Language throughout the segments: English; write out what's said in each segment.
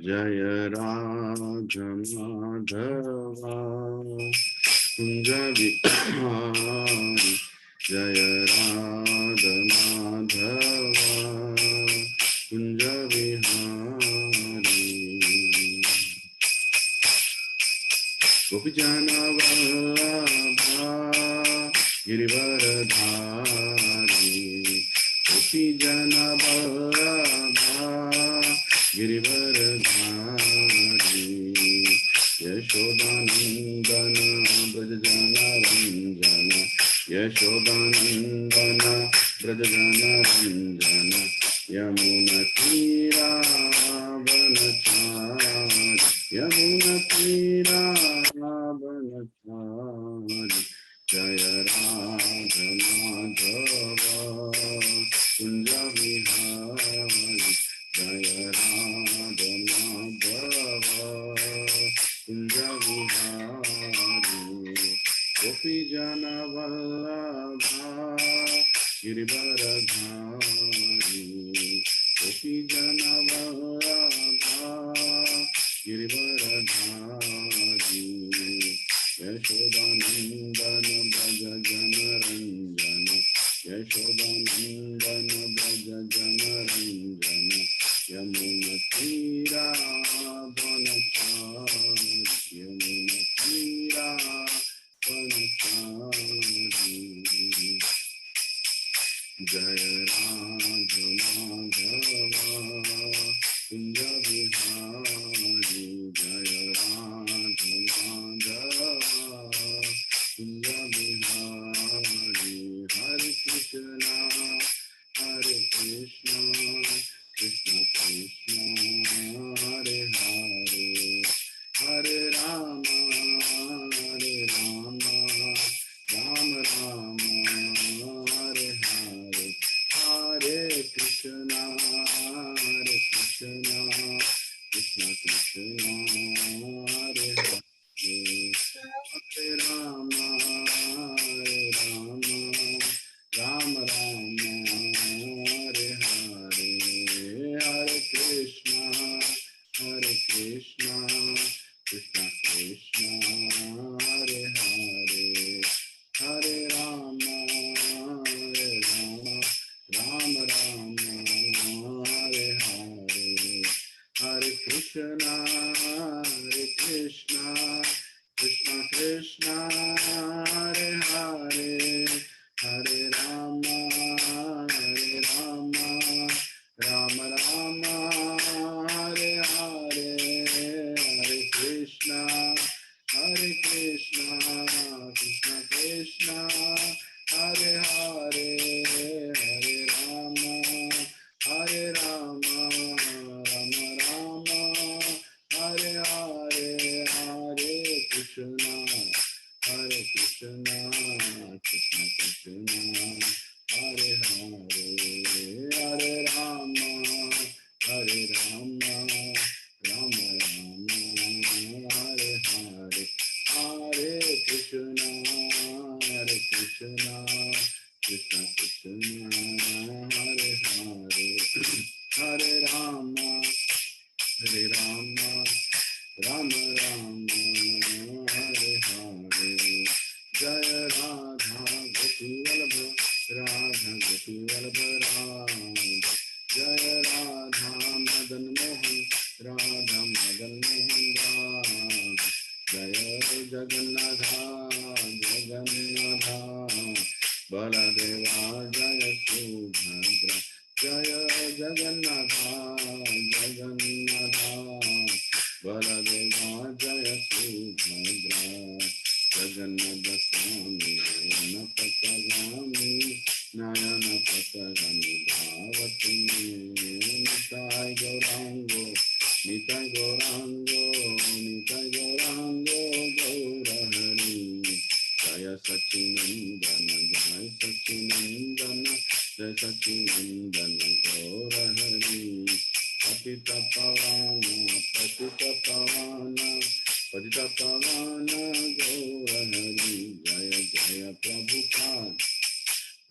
जय राधा माधवा कुंज विहारी जय राधा माधवा कुंज विहारी गोपीजन वल्लभा गिरिवरधारी गोपीजन वल्लभा गिरिवरधारी यशोदानंदन ब्रजजन रंजन यशोदानंदन ब्रजजन रंजन यमुनतीरावनचारि यमुनतीरावनचारि जय राधा माधव कुंज विहारी जय राधा माधव कुंज विहारी गोपीजन वल्लभा गिरिवरधारी गोपीजन वल्लभा गिरिवरधारी यशोदानंदन ब्रजजन रंजन यशोदानंदन ब्रजजन रंजन यमुनतीरावनचारि यमुनतीरावनचारि जय राधा माधवा कुंज विहारी जय राधा माधवा कुंज विहारी हरे कृष्णा कृष्ण कृष्ण हरे हरे हरे राम राम राम हरे हरे हरे कृष्णा कृष्ण कृष्ण हरे हरे हरे राम राम राम हरे हरे हरे कृष्णा कृष्ण कृष्ण हरे हरे हरे राम राम राम हरे हरे हरे कृष्णा कृष्ण कृष्ण हरे हरे हरे राम राम राम हरे हरे हरे कृष्णा कृष्ण कृष्ण हरे हरे हरे राम राम राम हरे हरे हरे कृष्णा कृष्ण कृष्ण हरे हरे हरे राम राम राम हरे हरे हरे कृष्णा कृष्ण कृष्ण हरे हरे हरे राम राम राम हरे हरे जय राधा गोपी वल्लभ राधा जय राधा मदन मोहन राधा मदन मोहन जय जगन्नाथा बलदेवा जय सुभद्रा जय जगन्नाथा बलदेवा जय सुभद्रा जगन्नाथ स्वामी नयन पतगामी भावती निताय गौरांगो गौरहरि जय सच्चिनंदन गौरहरि पतित पावन गौरहरि जय जय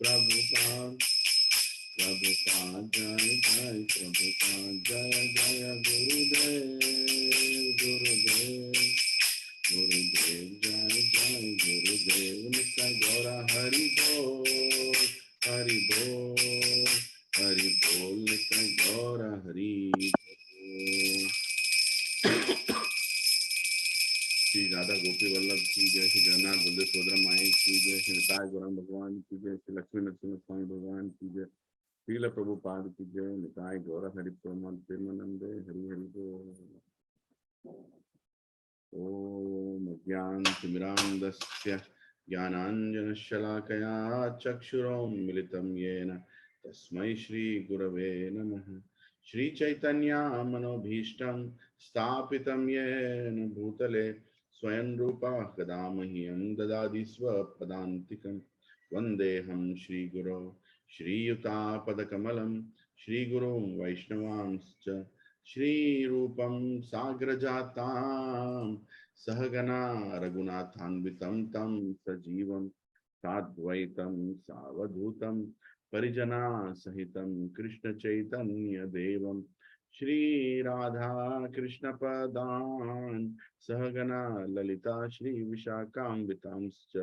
प्रभुपाद प्रभुपाद जय जय प्रभुपाद जय जय गुरुदेव गुरुदेव गुरुदेव जय जय गुरुदेव नित्य गौरा हरि बोल हरि बोल हरि बोल नित्य गौरा हरि बोल। श्री राधा गोपी वल्लभ की जय, श्री जगन्नाथ बलदेव सुभद्रा माई की जय, श्री निताय गौरांग भगवान की जय, श्री लक्ष्मी नरसिंह स्वामी भगवान की जय, श्रील प्रभुपाद की जय, निताय गौर हरि प्रेमानंदे हरि हरि बोल। ओम अज्ञानतिमिरान्धस्य ज्ञानाञ्जनशलाकया चक्षुरोन्मिलितं येन तस्मै श्रीगुरवे नमः। श्रीचैतन्यमनोभीष्टं स्थापितं येन भूतले स्वयं रूपः कदा मह्यं ददाति स्वपदान्तिकं। वन्देऽहं श्रीगुरो श्रीयुतापदकमलं श्रीगुरुं वैष्णवांश्च श्रीरूपं साग्रजातां सहगना रघुनाथान्वितं तं सजीवं साद्वैतं सावधूतं परिजना सहितं कृष्णचैतन्यदेवं श्रीराधा कृष्णपदान् सहगना ललिता श्रीविशाखान्वितांश्च।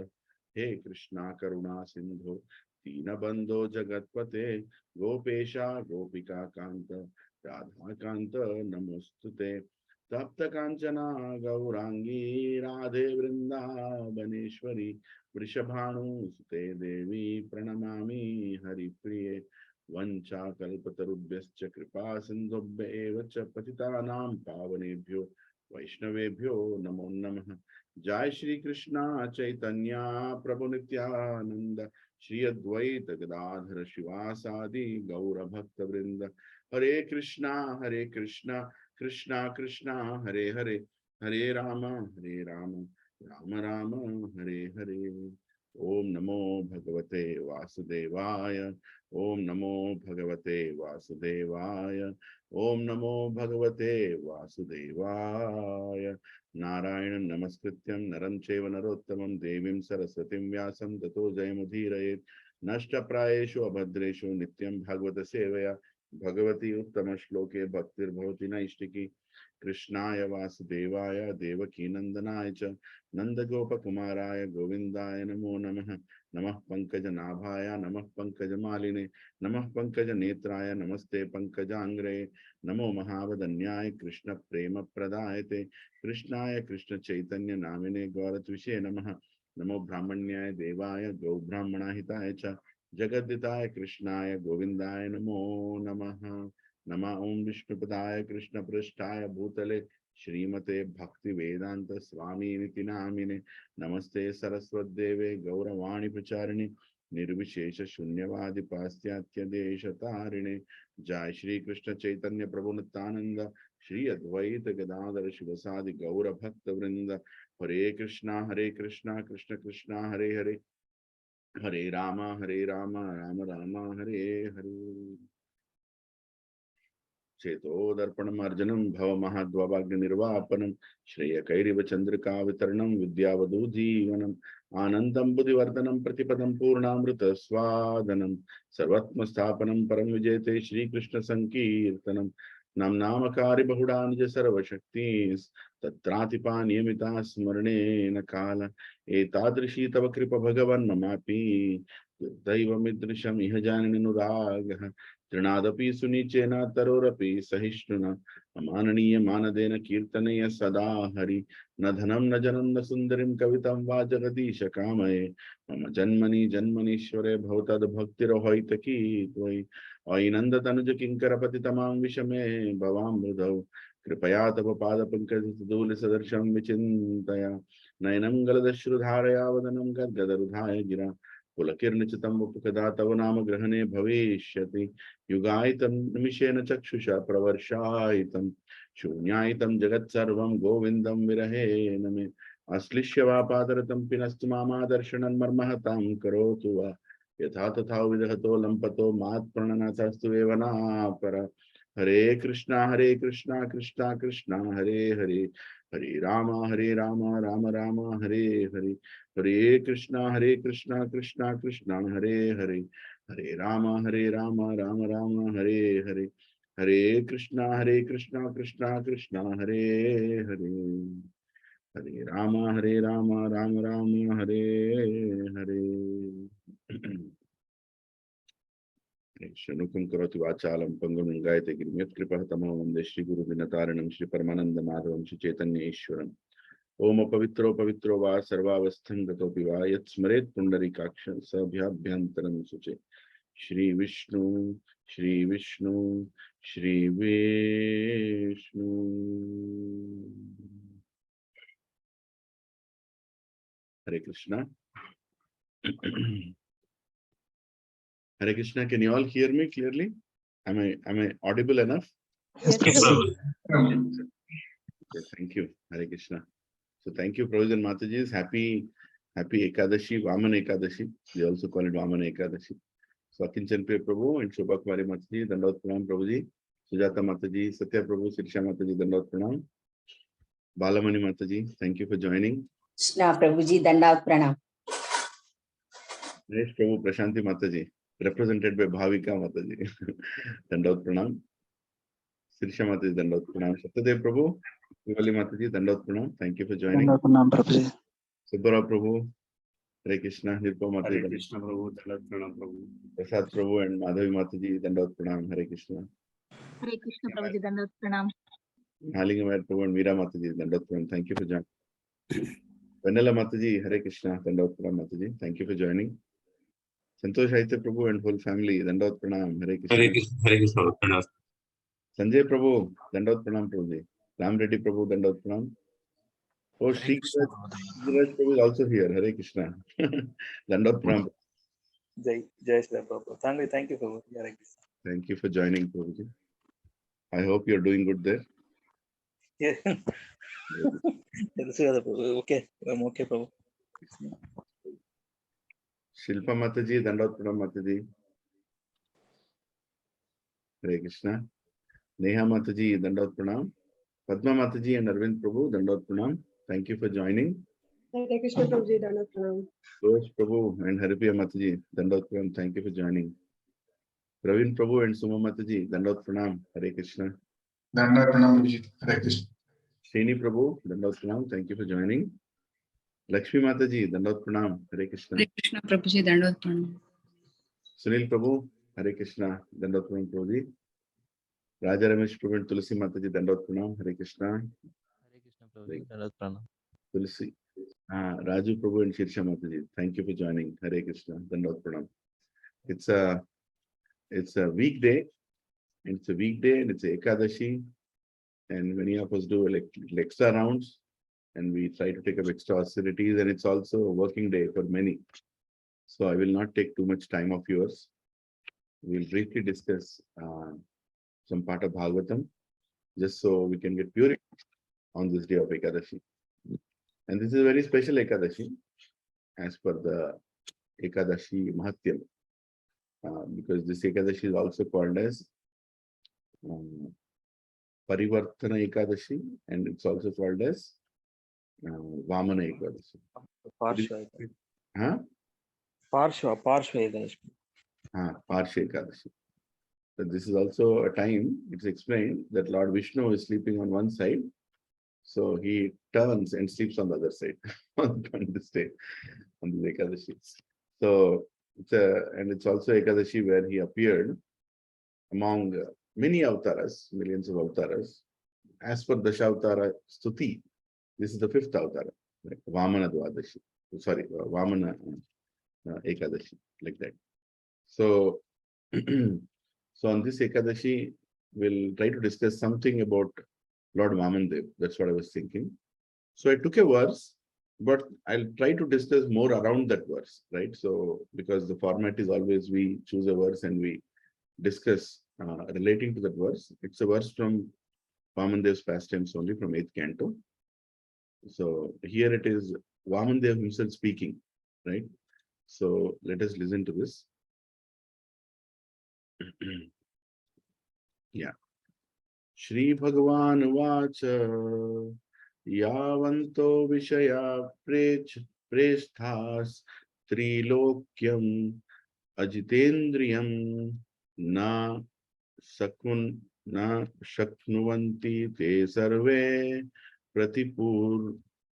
हे कृष्णा करुणा सिंधो दीनबंधो जगत्पते गोपेशा गोपिका कांत राधाकांत नमोस्तुते। तप्त कांचना गौरांगी राधे वृंदावनेश्वरी वृषभानुसुते देवी प्रणमामि हरिप्रिये। वंचाकल्पतरुभ्यश्च कृपा सिन्धुभ्येव च पतितानां पावनेभ्यो वैष्णवेभ्यो नमो नमः। जय श्री कृष्णा चैतन्य प्रभु नित्यानंद श्री अद्वैत गदाधर शिवासादि गौर भक्त वृंद। हरे कृष्णा कृष्णा कृष्णा हरे हरे, हरे राम राम राम हरे हरे। ओम नमो भगवते वासुदेवाय, ओम नमो भगवते वासुदेवाय, ओम नमो भगवते वासुदेवाय। नारायणं नमस्कृत्यं नरं चैव नरोत्तमं देवीं सरस्वतीं व्यासं ततो जयमुदीरयेत्। नष्टप्रायेषु अभद्रेषु नित्यं भागवत सेवया भगवती उत्तम श्लोके भक्तिर्भवति नैष्टिकी। कृष्णाय वासुदेवाय देवकी नंदनाय च नंदगोपकुमाराय गोविंदाय नमो नमः। नमः पंकजनाभाय नमः पंकजमालिने नमः पंकजनेत्राय नमस्ते पंकजांग्रे। नमो महावदन्याय कृष्ण प्रेम प्रदायते कृष्णाय कृष्ण चैतन्य नामिने गौरत्विषे नमः। नमो ब्राह्मण्याय देवाय गौ ब्राह्मणाहिताय च जगद्दिताय कृष्णाय गोविंदाय नमो नमः। नमः ओं विष्णुपदाय कृष्ण पृष्ठाय भूतले श्रीमते भक्ति वेदांत स्वामी निति नामिने। नमस्ते सरस्वत्देवे गौरवाणी प्रचारिणे निर्विशेष शून्यवादि पाश्चात्य देश तारिणे। जय श्री कृष्ण चैतन्य प्रभु नित्यानंद श्री अद्वैत गदाधर शिवसादि गौर भक्त वृंद। हरे कृष्णा कृष्ण कृष्णा हरे हरे, हरे राम राम राम हरे हरे। चेतोदर्पणमर्जनं भवमहाद्वभाग्यनिर्वापनं श्रेयकैरिव चन्द्रिका वितरणं विद्यावधूजीवनम् आनन्दं बुद्धिवर्धनं प्रतिपदं पूर्णामृतस्वादनं सर्वत्मस्थापनं परं विजेते श्रीकृष्णसङ्कीर्तनं। नामकारि बहुडा निज सर्वशक्ति तत्रातिपा नियमिता स्मरणेन काल एतादृशी तव कृप भगवन् ममापि दैवमिदृशम् इह जानन्यनुरागः। तृणादपि सुनिचेन तरोरपि सहिष्णुना अमाननीय मानदेन कीर्तनय सदा हरि। न धनं न जनं न सुन्दरीं कवितां वा जगदीश कामये मम जन्मनि जन्मनीश्वरे भवतद्भक्तिरहैतकी त्वयि। अयि नन्दतनुज किङ्करपतितमां विषमे भवाम्बुधौ कृपया तव पादपङ्कजधूलिसदृशं विचिन्तया नयनं गलदश्रुधारया वदनं गद्गदरुधाय गिरा पुलकिर्निचितं वपुकदा तव नाम ग्रहणे भविष्यति। युगायितं निमिषेण चक्षुषा प्रवर्षायितं शून्यायितं जगत्सर्वं गोविन्दं विरहेण मे। अश्लिष्य वा पादरतं पिनस्तु मामादर्शनं मर्महतां करोतु वा यथा तथा विदहतो लम्पतो मात्प्रणनाथस्तु एव नापर। हरे Krishna Krishna Krishna Hare Hare, Hare Rama, Rama Rama, Hare Hare. Hare Krishna, Krishna Krishna, Hare Hare. Hare Rama, Rama Rama, Hare Hare. Hare Krishna, Krishna Krishna, Hare Hare. Hare Rama, Rama Rama, Hare Hare. Shanukum karoti vachalam pangam gayate grimyat kripa tamam vande Shri Guru Dinataranam Shri Paramananda Madhavam Shri Chaitanya Ishwaram. Om pavitro pavitro va sarvavastham gatopi va yat smaret pundarikaksha sabhyabhyantaram suche. Shri Vishnu, Shri Vishnu, Shri Vishnu. Hare Krishna. Hare Krishna, can you all hear me clearly? Am I audible enough? Yes, Prabhu. Okay, thank you. Hare Krishna. So thank you, Prabhuji and Matajis. Happy Ekadashi, Vamana Ekadashi. They also call it Vamana Ekadashi. So Akinchan Pe Prabhu and Shobha Kumari Mataji, Dandot Pranam Prabhuji. Sujata Mataji, Satya Prabhu, Sirsha Mataji, Dandot Pranam. Balamani Mataji, thank you for joining. Krishna Prabhuji, Dandavat Pranam. Nice Prabhu, Prashanti Mataji, represented by Bhavika Mataji. Dandot Pranam. Sirsha Mataji, Dandot Pranam. Satyadev Prabhu, Vivali Mataji, Dandot Pranam. Thank you for joining. Dandot Pranam Prabhuji. Subhara Prabhu, Hare Krishna, Nirpa Mataji. Hare Krishna Prabhu, Dandot Pranam Prabhu. Prasad Prabhu and Madhavi Mataji, Dandot Pranam. Hare Krishna. Hare Krishna Prabhuji, Dandot Pranam. Halingamaya Prabhu and Meera Mataji, Dandot Pranam. Thank you for joining. Vanilla Mataji, Hare Krishna, Dandot Pranam Mataji. Thank you for joining. Santosh Haitya Prabhu and whole family, Dandot Pranam. Hare Krishna. Hare Krishna Pranam. Sanjay Prabhu, Dandot Pranam Prabhuji. Ram Reddy Prabhu, Dandot Pranam. Oh, Shri Kiraj Prabhu is also here. Hare Krishna. Dandot Pranam. Jai Shri Prabhu. Thank you, Prabhu. Hare Krishna. Thank you for joining, Prabhuji. I hope you're doing good there. Yeah. Okay, I'm okay, Prabhu. Shilpa Mataji, Dandot Pranam Mataji. Hare Krishna. Neha Mataji, Dandot Pranam. Padma Mataji and Arvind Prabhu, Dandot Pranam. Thank you for joining. Hare Krishna Prabhuji, Dandot Pranam. Rosh Prabhu and Haripriya Mataji, Dandot Pranam. Thank you for joining. Praveen Prabhu and Suma Mataji, Dandot Pranam. Hare Krishna. Dandot Pranam Prabhuji. Hare Krishna. Srini Prabhu, Dandot Pranam. Thank you for joining. Lakshmi Mataji, Dandot Pranam. Hare Krishna. Hare Krishna Prabhuji, Dandot Pranam. Sunil Prabhu, Hare Krishna, Dandot Pranam Prabhuji. Raja Ramesh Prabhu and Tulsi Mataji, Dandot Pranam. Hare Krishna. Hare Krishna Prabhuji, Dandot Pranam. Tulsi. Raju Prabhu and Shirsha Mataji, thank you for joining. Hare Krishna, Dandot Pranam. It's a weekday. It's a weekday and it's a Ekadashi. And many of us do like extra rounds and we try to take up extra austerities, and it's also a working day for many. So I will not take too much time of yours. We'll briefly discuss some part of Bhagavatam, just so we can get purified on this day of Ekadashi. And this is a very special Ekadashi as per the Ekadashi Mahatyam, because this Ekadashi is also called as Parivartana Ekadashi, and it's also called as Vamana Ekadashi. Parshva. Huh? Parshva Ekadashi. Parsha Ekadashi. So this is also a time, it's explained that Lord Vishnu is sleeping on one side, so he turns and sleeps on the other side on this day, on the Ekadashi. So it's also Ekadashi where he appeared among many avatars, millions of avatars. As per Dashavatara Stuti, this is the fifth avatar, like Vamana Dwadashi. Sorry, Vamana Ekadashi, like that. So, so on this Ekadashi, we'll try to discuss something about Lord Vamandev. That's what I was thinking. So I took a verse, but I'll try to discuss more around that verse, right? So, because the format is always we choose a verse and we discuss relating to that verse. It's a verse from Vamandev's pastimes only, from 8th canto. So here it is Vamandev himself speaking, right? So let us listen to this. Yeah. Shri Bhagavan Vacha Yavanto Vishaya Preshthas Trilokyam Ajitendriyam Na Sakun Na Shaknuvanti Te Sarve Pratipur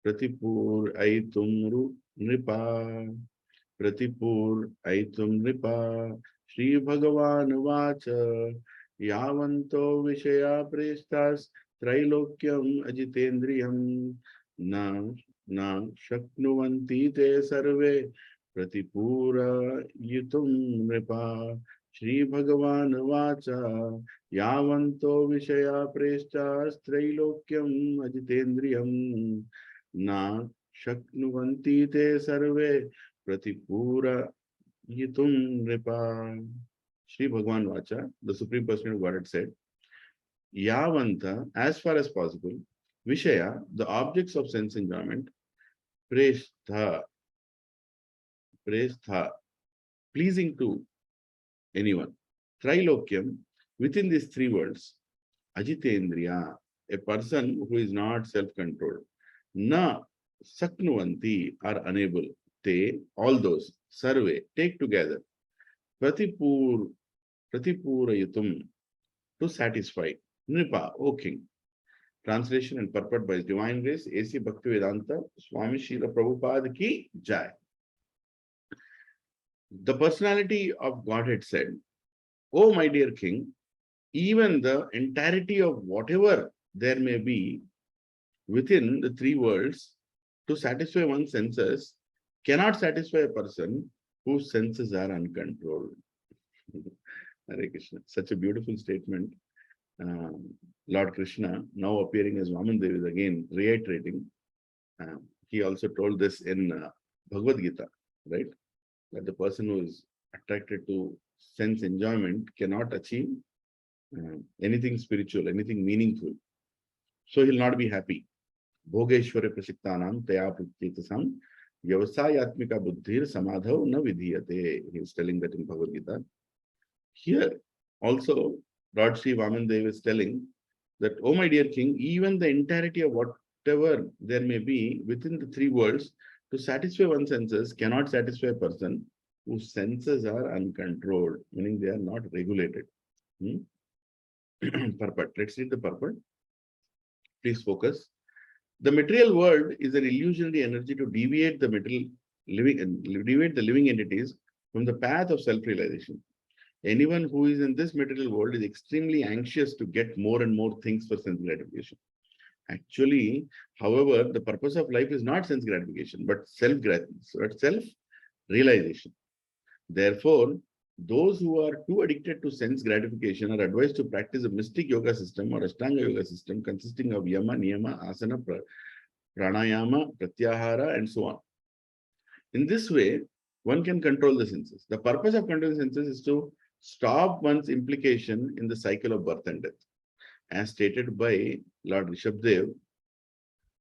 Aitum Nripa Pratipur Aitum Nripa Shri Bhagavan Vacha Yavanto Vishaya Preshtas Trilokyam Ajitendriyam Na Shaknuvanti Te Sarve Pratipura Yitum Nripa Shri Bhagavan Vacha Yavanto Vishaya Preshtas Trilokyam Ajitendriyam Na Shaknuvanti Te Sarve Pratipura Yitum Nripa. Shri Bhagavan Vacha, the Supreme Personality of Godhead said, Yavanta, as far as possible, Vishaya, the objects of sense enjoyment, Prestha, pleasing to anyone. Trilokyam, within these three worlds, Ajitendriya, a person who is not self-controlled. Na Saknuvanti, are unable. Te, all those. Sarve, take together. Pratipurayatum, to satisfy. Nripa, O king. Translation and purport by His Divine Grace, A.C. Bhaktivedanta Swami Srila Prabhupada ki Jai. The personality of Godhead said, O my dear king, even the entirety of whatever there may be within the three worlds to satisfy one's senses cannot satisfy a person whose senses are uncontrolled. Hare Krishna. Such a beautiful statement. Lord Krishna, now appearing as Vamandev, is again reiterating. He also told this in Bhagavad Gita, right? That the person who is attracted to sense enjoyment cannot achieve anything spiritual, anything meaningful. So he'll not be happy. Bhogeshwara Prasiktanam Taya Pratitasam Vyavasayatmika Buddhir Samadhav Na Vidhiyate. He is telling that in Bhagavad Gita. Here also, Lord Sri Vamandev is telling that, oh my dear king, even the entirety of whatever there may be within the three worlds to satisfy one's senses cannot satisfy a person whose senses are uncontrolled, meaning they are not regulated. Purport. Let's read the purport. Please focus. The material world is an illusionary energy to deviate the living entities from the path of self-realization. Anyone who is in this material world is extremely anxious to get more and more things for sense gratification. Actually, however, the purpose of life is not sense gratification, but self-realization. Therefore, those who are too addicted to sense gratification are advised to practice a mystic yoga system or Ashtanga yoga system consisting of Yama, Niyama, Asana, Pranayama, Pratyahara, and so on. In this way, one can control the senses. The purpose of controlling the senses is to stop one's implication in the cycle of birth and death. As stated by Lord Rishabdev,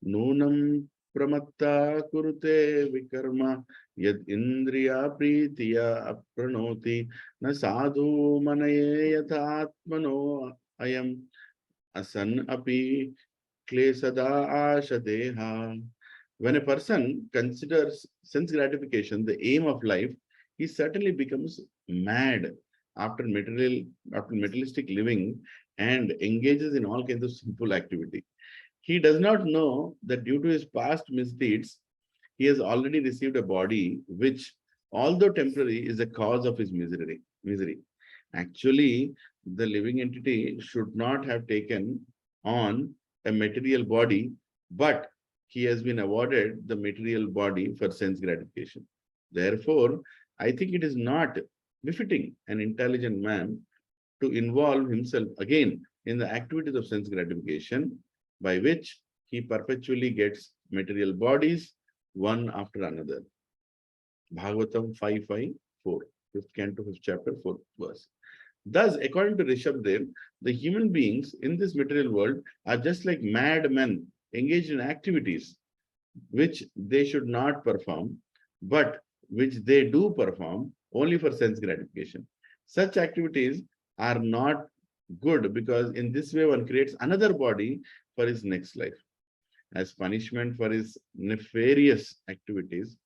Nunam Pramatta Kurute Vikarma Yad Indriya Pritiya Apranoti Na Sadhu Manaye Yathatmano Ayam Asan Api Klesada Ashadeha. When a person considers sense gratification the aim of life, he certainly becomes mad after materialistic living and engages in all kinds of sinful activity. He does not know that due to his past misdeeds, he has already received a body which, although temporary, is the cause of his misery. Actually, the living entity should not have taken on a material body, but he has been awarded the material body for sense gratification. Therefore, I think it is not befitting an intelligent man to involve himself again in the activities of sense gratification, by which he perpetually gets material bodies one after another. Bhagavatam 5.5.4, 5th canto, 5th chapter, 4th verse. Thus, according to Rishabdev, the human beings in this material world are just like madmen engaged in activities which they should not perform, but which they do perform only for sense gratification. Such activities are not good because in this way one creates another body for his next life. as punishment for his nefarious activities.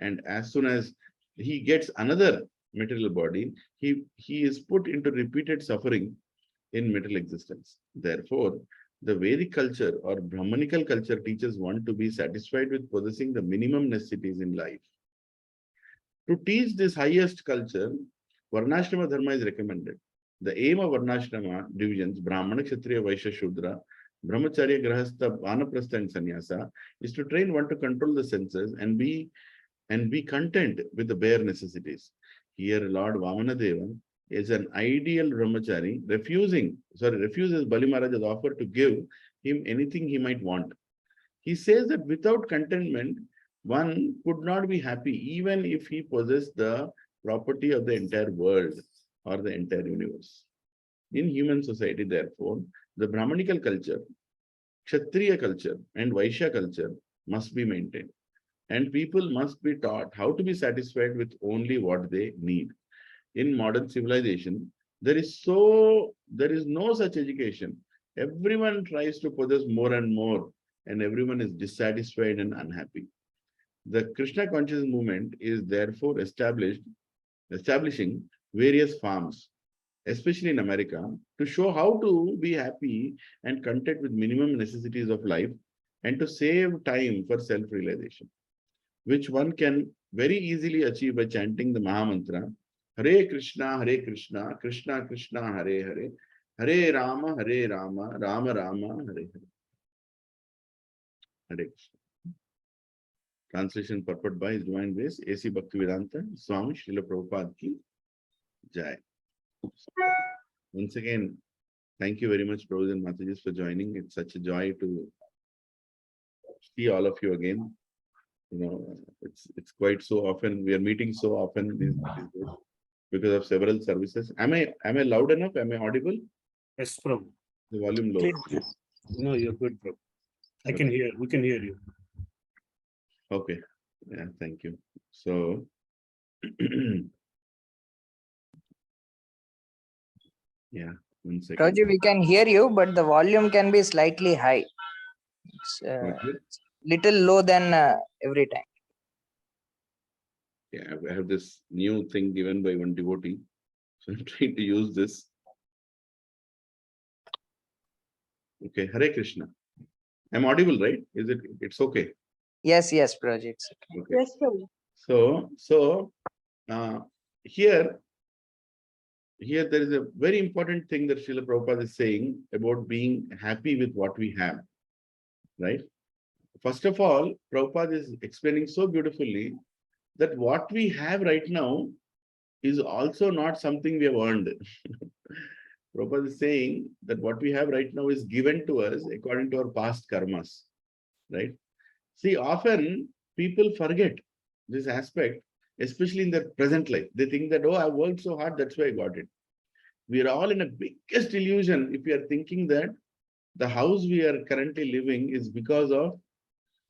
And as soon as he gets another material body, he is put into repeated suffering in material existence. Therefore, the Vedic culture or Brahmanical culture teaches one to be satisfied with possessing the minimum necessities in life. To teach this highest culture, Varnashrama Dharma is recommended. The aim of Varnashrama divisions, Brahmana, Kshatriya, Vaishya, Shudra, Brahmacharya, Grahastha, Vanaprastha, and Sannyasa, is to train one to control the senses and be content with the bare necessities. Here, Lord Vamanadeva is an ideal brahmachari, refuses Bali Maharaj's offer to give him anything he might want. He says that without contentment, one could not be happy, even if he possessed the property of the entire world or the entire universe. In human society, therefore, the Brahmanical culture, Kshatriya culture, and Vaishya culture must be maintained. And people must be taught how to be satisfied with only what they need. In modern civilization, there is no such education. Everyone tries to possess more and more, and everyone is dissatisfied and unhappy. The Krishna conscious movement is therefore establishing various farms, especially in America, to show how to be happy and content with minimum necessities of life and to save time for self-realization, which one can very easily achieve by chanting the Mahamantra, Hare Krishna, Krishna Krishna, Hare Hare, Hare Rama, Rama Rama, Hare Hare. Hare Krishna. Translation purport by His Divine Grace, A.C. Bhaktivedanta Swami Srila Prabhupada ki Jai. Once again, thank you very much, Prabhupada and Matajis, for joining. It's such a joy to see all of you again. You know, it's quite so often, we are meeting so often these days because of several services. Am I loud enough? Am I audible? Yes, Prabhu. The volume low. No, you're good, Prabhu. We can hear you. Okay. Yeah, thank you. So yeah, 1 second. Prabhuji, we can hear you, but the volume can be slightly high. It's little low than every time. Yeah, I have this new thing given by one devotee. So I'm trying to use this. Okay, Hare Krishna. I'm audible, right? It's okay? Yes, Prabhuji. It's okay. Okay. Yes, Prabhu. So here there is a very important thing that Srila Prabhupada is saying about being happy with what we have, right? First of all, Prabhupada is explaining so beautifully that what we have right now is also not something we have earned. Prabhupada is saying that what we have right now is given to us according to our past karmas, right? See, often people forget this aspect, especially in their present life. They think that, oh, I worked so hard, that's why I got it. We are all in a biggest illusion if we are thinking that the house we are currently living is because of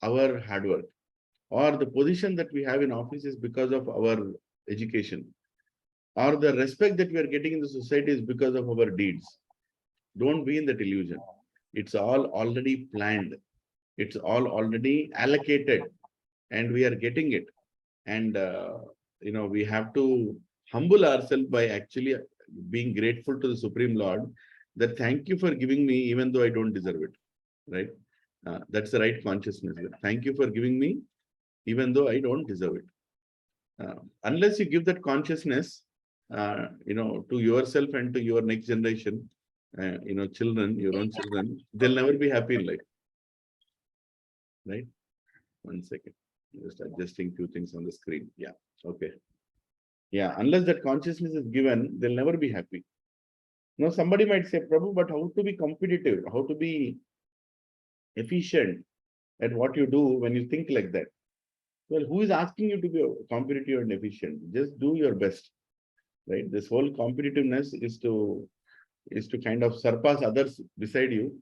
our hard work, or the position that we have in office is because of our education, or the respect that we are getting in the society is because of our deeds. Don't be in that illusion. It's all already planned. It's all already allocated, and we are getting it. And we have to humble ourselves by actually being grateful to the Supreme Lord that thank you for giving me even though I don't deserve it, right? That's the right consciousness. Thank you for giving me even though I don't deserve it. Unless you give that consciousness, to yourself and to your next generation, children, your own children, they'll never be happy in life, right? 1 second, just adjusting few things on the screen. Yeah, okay. Yeah, unless that consciousness is given, they'll never be happy. Now, somebody might say, Prabhu, but how to be competitive, how to be efficient at what you do when you think like that? Well, who is asking you to be competitive and efficient? Just do your best, right? This whole competitiveness is to kind of surpass others beside you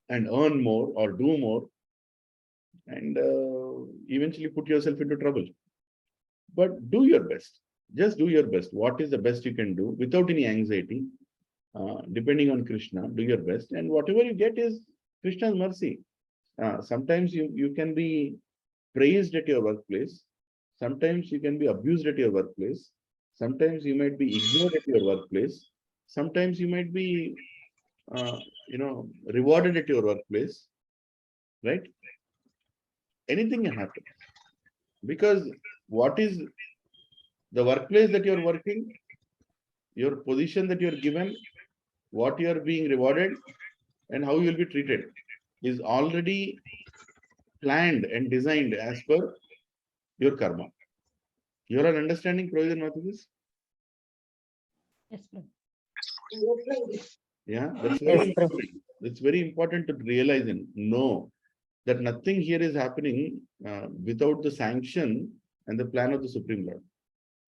and earn more or do more, and eventually put yourself into trouble. But do your best. Just do your best. What is the best you can do without any anxiety? Depending on Krishna, do your best. And whatever you get is Krishna's mercy. Sometimes you can be praised at your workplace. Sometimes you can be abused at your workplace. Sometimes you might be ignored at your workplace. Sometimes you might be, rewarded at your workplace, right? Anything can happen. Because what is the workplace that you're working, your position that you're given, what you're being rewarded, and how you'll be treated is already planned and designed as per your karma. You are understanding provision what it is? Yes, Prabhu. Yeah, that's Yes, very Prabhu. important. It's very important to realize and know that nothing here is happening without the sanction and the plan of the Supreme Lord.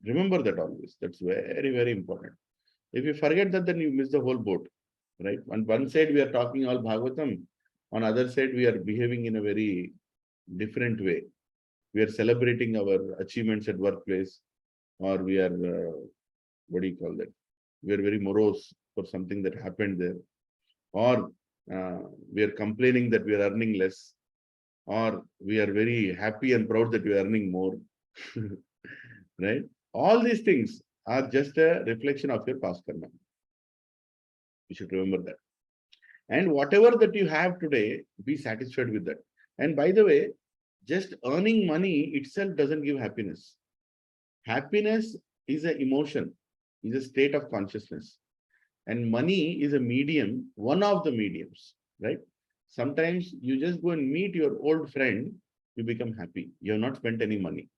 Remember that always. That's very, very important. If you forget that, then you miss the whole boat, right? On one side, we are talking all Bhagavatam. On other side, we are behaving in a very different way. We are celebrating our achievements at workplace, or we are, what do you call that? We are very morose for something that happened there, or we are complaining that we are earning less, or we are very happy and proud that we are earning more, right? All these things are just a reflection of your past karma. You should remember that. And whatever that you have today, be satisfied with that. And by the way, just earning money itself doesn't give happiness. Happiness is an emotion, is a state of consciousness. And money is a medium, one of the mediums, right? Sometimes you just go and meet your old friend, you become happy. You have not spent any money.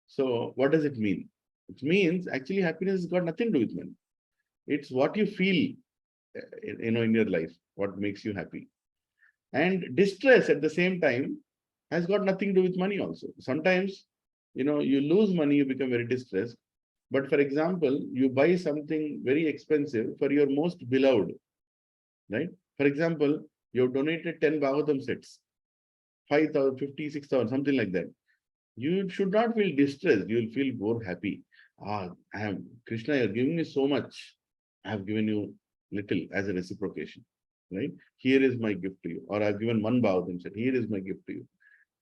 So what does it mean? It means actually happiness has got nothing to do with money. It's what you feel, in your life, what makes you happy. And distress at the same time has got nothing to do with money also. Sometimes, you lose money, you become very distressed. But for example, you buy something very expensive for your most beloved, right? For example, you have donated 10 Bhagavatam sets, 5,000, 50, 6,000, something like that. You should not feel distressed. You will feel more happy. Krishna, you're giving me so much. I have given you little as a reciprocation, right? Here is my gift to you. Or I've given one Bhagavatam set. Here is my gift to you,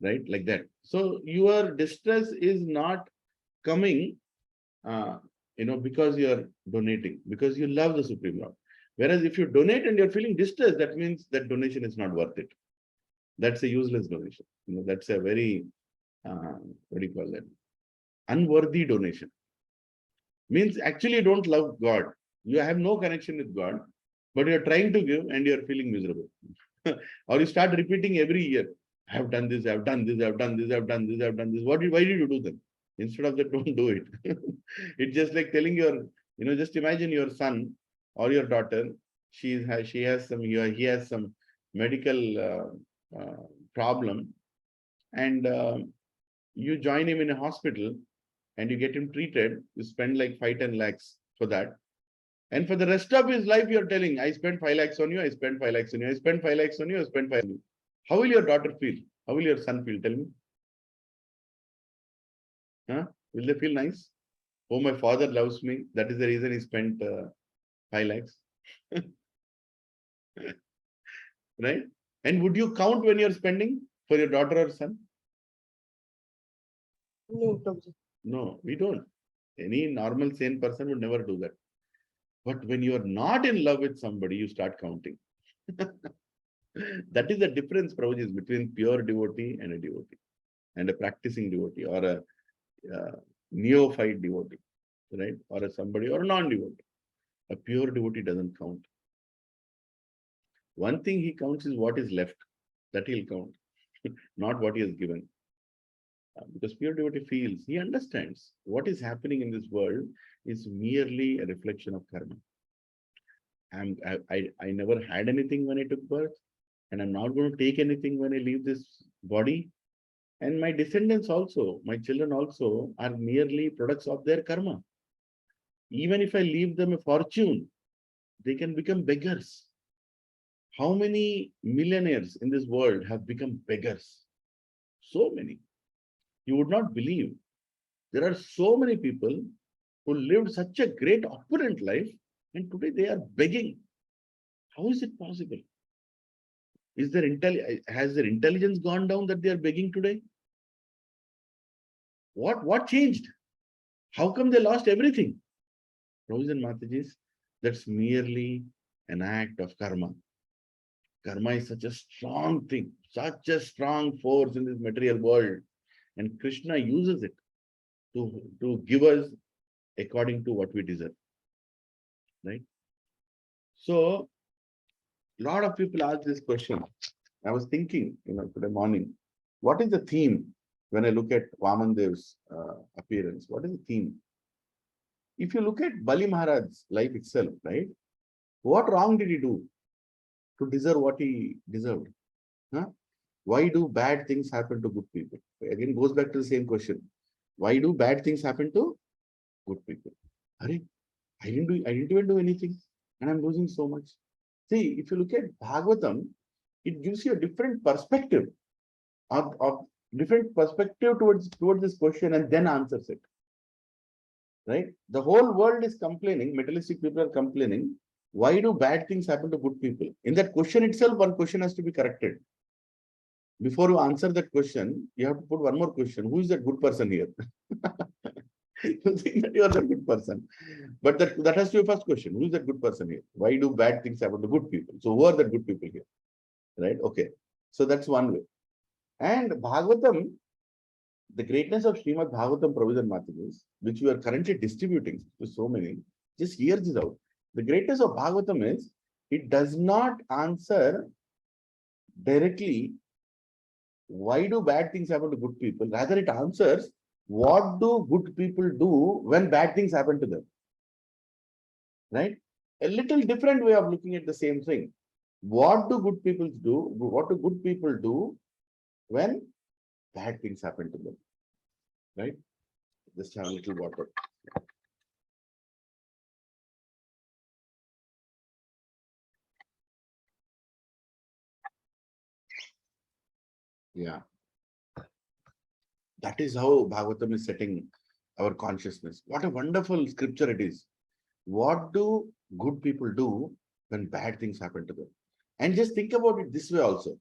right? Like that. So your distress is not coming because you are donating, because you love the Supreme Lord. Whereas if you donate and you're feeling distressed, that means that donation is not worth it. That's a useless donation. That's a very, what do you call that? Unworthy donation. Means actually you don't love God. You have no connection with God, but you're trying to give and you're feeling miserable. Or you start repeating every year, I have done this, I've done this, I've done this, I've done this, I've done this. Why did you do them? Instead of that, don't do it. It's just like telling just imagine your son or your daughter, he has some medical problem, and you join him in a hospital and you get him treated, you spend like 5-10 lakhs for that. And for the rest of his life, you're telling, I spent 5 lakhs on you, I spent 5 lakhs on you, I spent 5 lakhs on you, I spent 5 lakhs on you. How will your daughter feel? How will your son feel? Tell me. Huh? Will they feel nice? Oh, my father loves me. That is the reason he spent 5 lakhs. Right? And would you count when you're spending for your daughter or son? No, Prabhuji. No, we don't. Any normal sane person would never do that. But when you are not in love with somebody, you start counting. That is the difference, Prabhuji, between pure devotee and a devotee, and a practicing devotee, or a neophyte devotee, right? Or a somebody, or a non-devotee. A pure devotee doesn't count. One thing he counts is what is left. That he'll count, not what he has given. Because pure devotee feels, he understands what is happening in this world is merely a reflection of karma. I never had anything when I took birth, and I'm not going to take anything when I leave this body. And my descendants also, my children also, are merely products of their karma. Even if I leave them a fortune, they can become beggars. How many millionaires in this world have become beggars? So many. You would not believe. There are so many people who lived such a great opulent life, and today they are begging. How is it possible? Has their intelligence gone down that they are begging today? What changed? How come they lost everything? Prabhus and Matajis, that's merely an act of karma. Karma is such a strong thing, such a strong force in this material world. And Krishna uses it to give us according to what we deserve. Right? So, a lot of people ask this question. I was thinking, today morning, what is the theme when I look at Vaman Dev's appearance? What is the theme? If you look at Bali Maharaj's life itself, right? What wrong did he do to deserve what he deserved? Huh? Why do bad things happen to good people? Again, goes back to the same question. Why do bad things happen to good people? Hurry, I didn't even do anything, and I'm losing so much. See, if you look at Bhagavatam, it gives you a different perspective of different perspective towards this question, and then answers it. Right? The whole world is complaining, materialistic people are complaining. Why do bad things happen to good people? In that question itself, one question has to be corrected. Before you answer that question, you have to put one more question. Who is that good person here? You think that you are the good person. But that has to be the first question. Who is that good person here? Why do bad things happen to good people? So who are the good people here? Right? Okay. So that's one way. And Bhagavatam, the greatness of Srimad Bhagavatam, Prabhus and Matajis, which we are currently distributing to so many, just hear this out. The greatness of Bhagavatam is, it does not answer directly why do bad things happen to good people. Rather, it answers what do good people do when bad things happen to them. Right? A little different way of looking at the same thing. What do good people do? What do good people do when bad things happen to them? Right? Just have a little water. Yeah. That is how Bhagavatam is setting our consciousness. What a wonderful scripture it is. What do good people do when bad things happen to them? And just think about it this way also.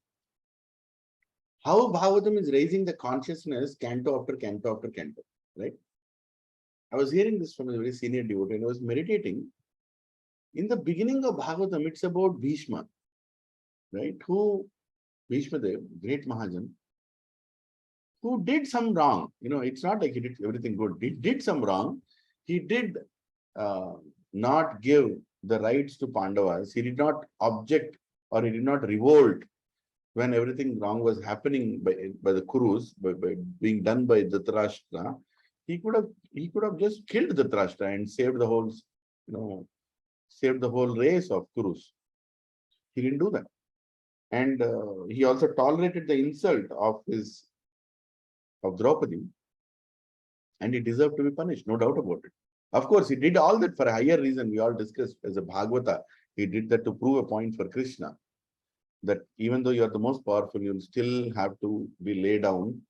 How Bhagavatam is raising the consciousness canto after canto after canto, right? I was hearing this from a very senior devotee and I was meditating. In the beginning of Bhagavatam, it's about Bhishma, right? Bhishma Dev, great Mahajan, who did some wrong. It's not like he did everything good. He did some wrong. He did not give the rights to Pandavas. He did not object or he did not revolt when everything wrong was happening by the Kurus, by being done by Dhritarashtra. He could have just killed Dhritarashtra and saved the whole, saved the whole race of Kurus. He didn't do that. And he also tolerated the insult of Draupadi, and he deserved to be punished, no doubt about it. Of course, he did all that for a higher reason. We all discussed as a Bhagavata. He did that to prove a point for Krishna, that even though you are the most powerful, you'll still have to be laid down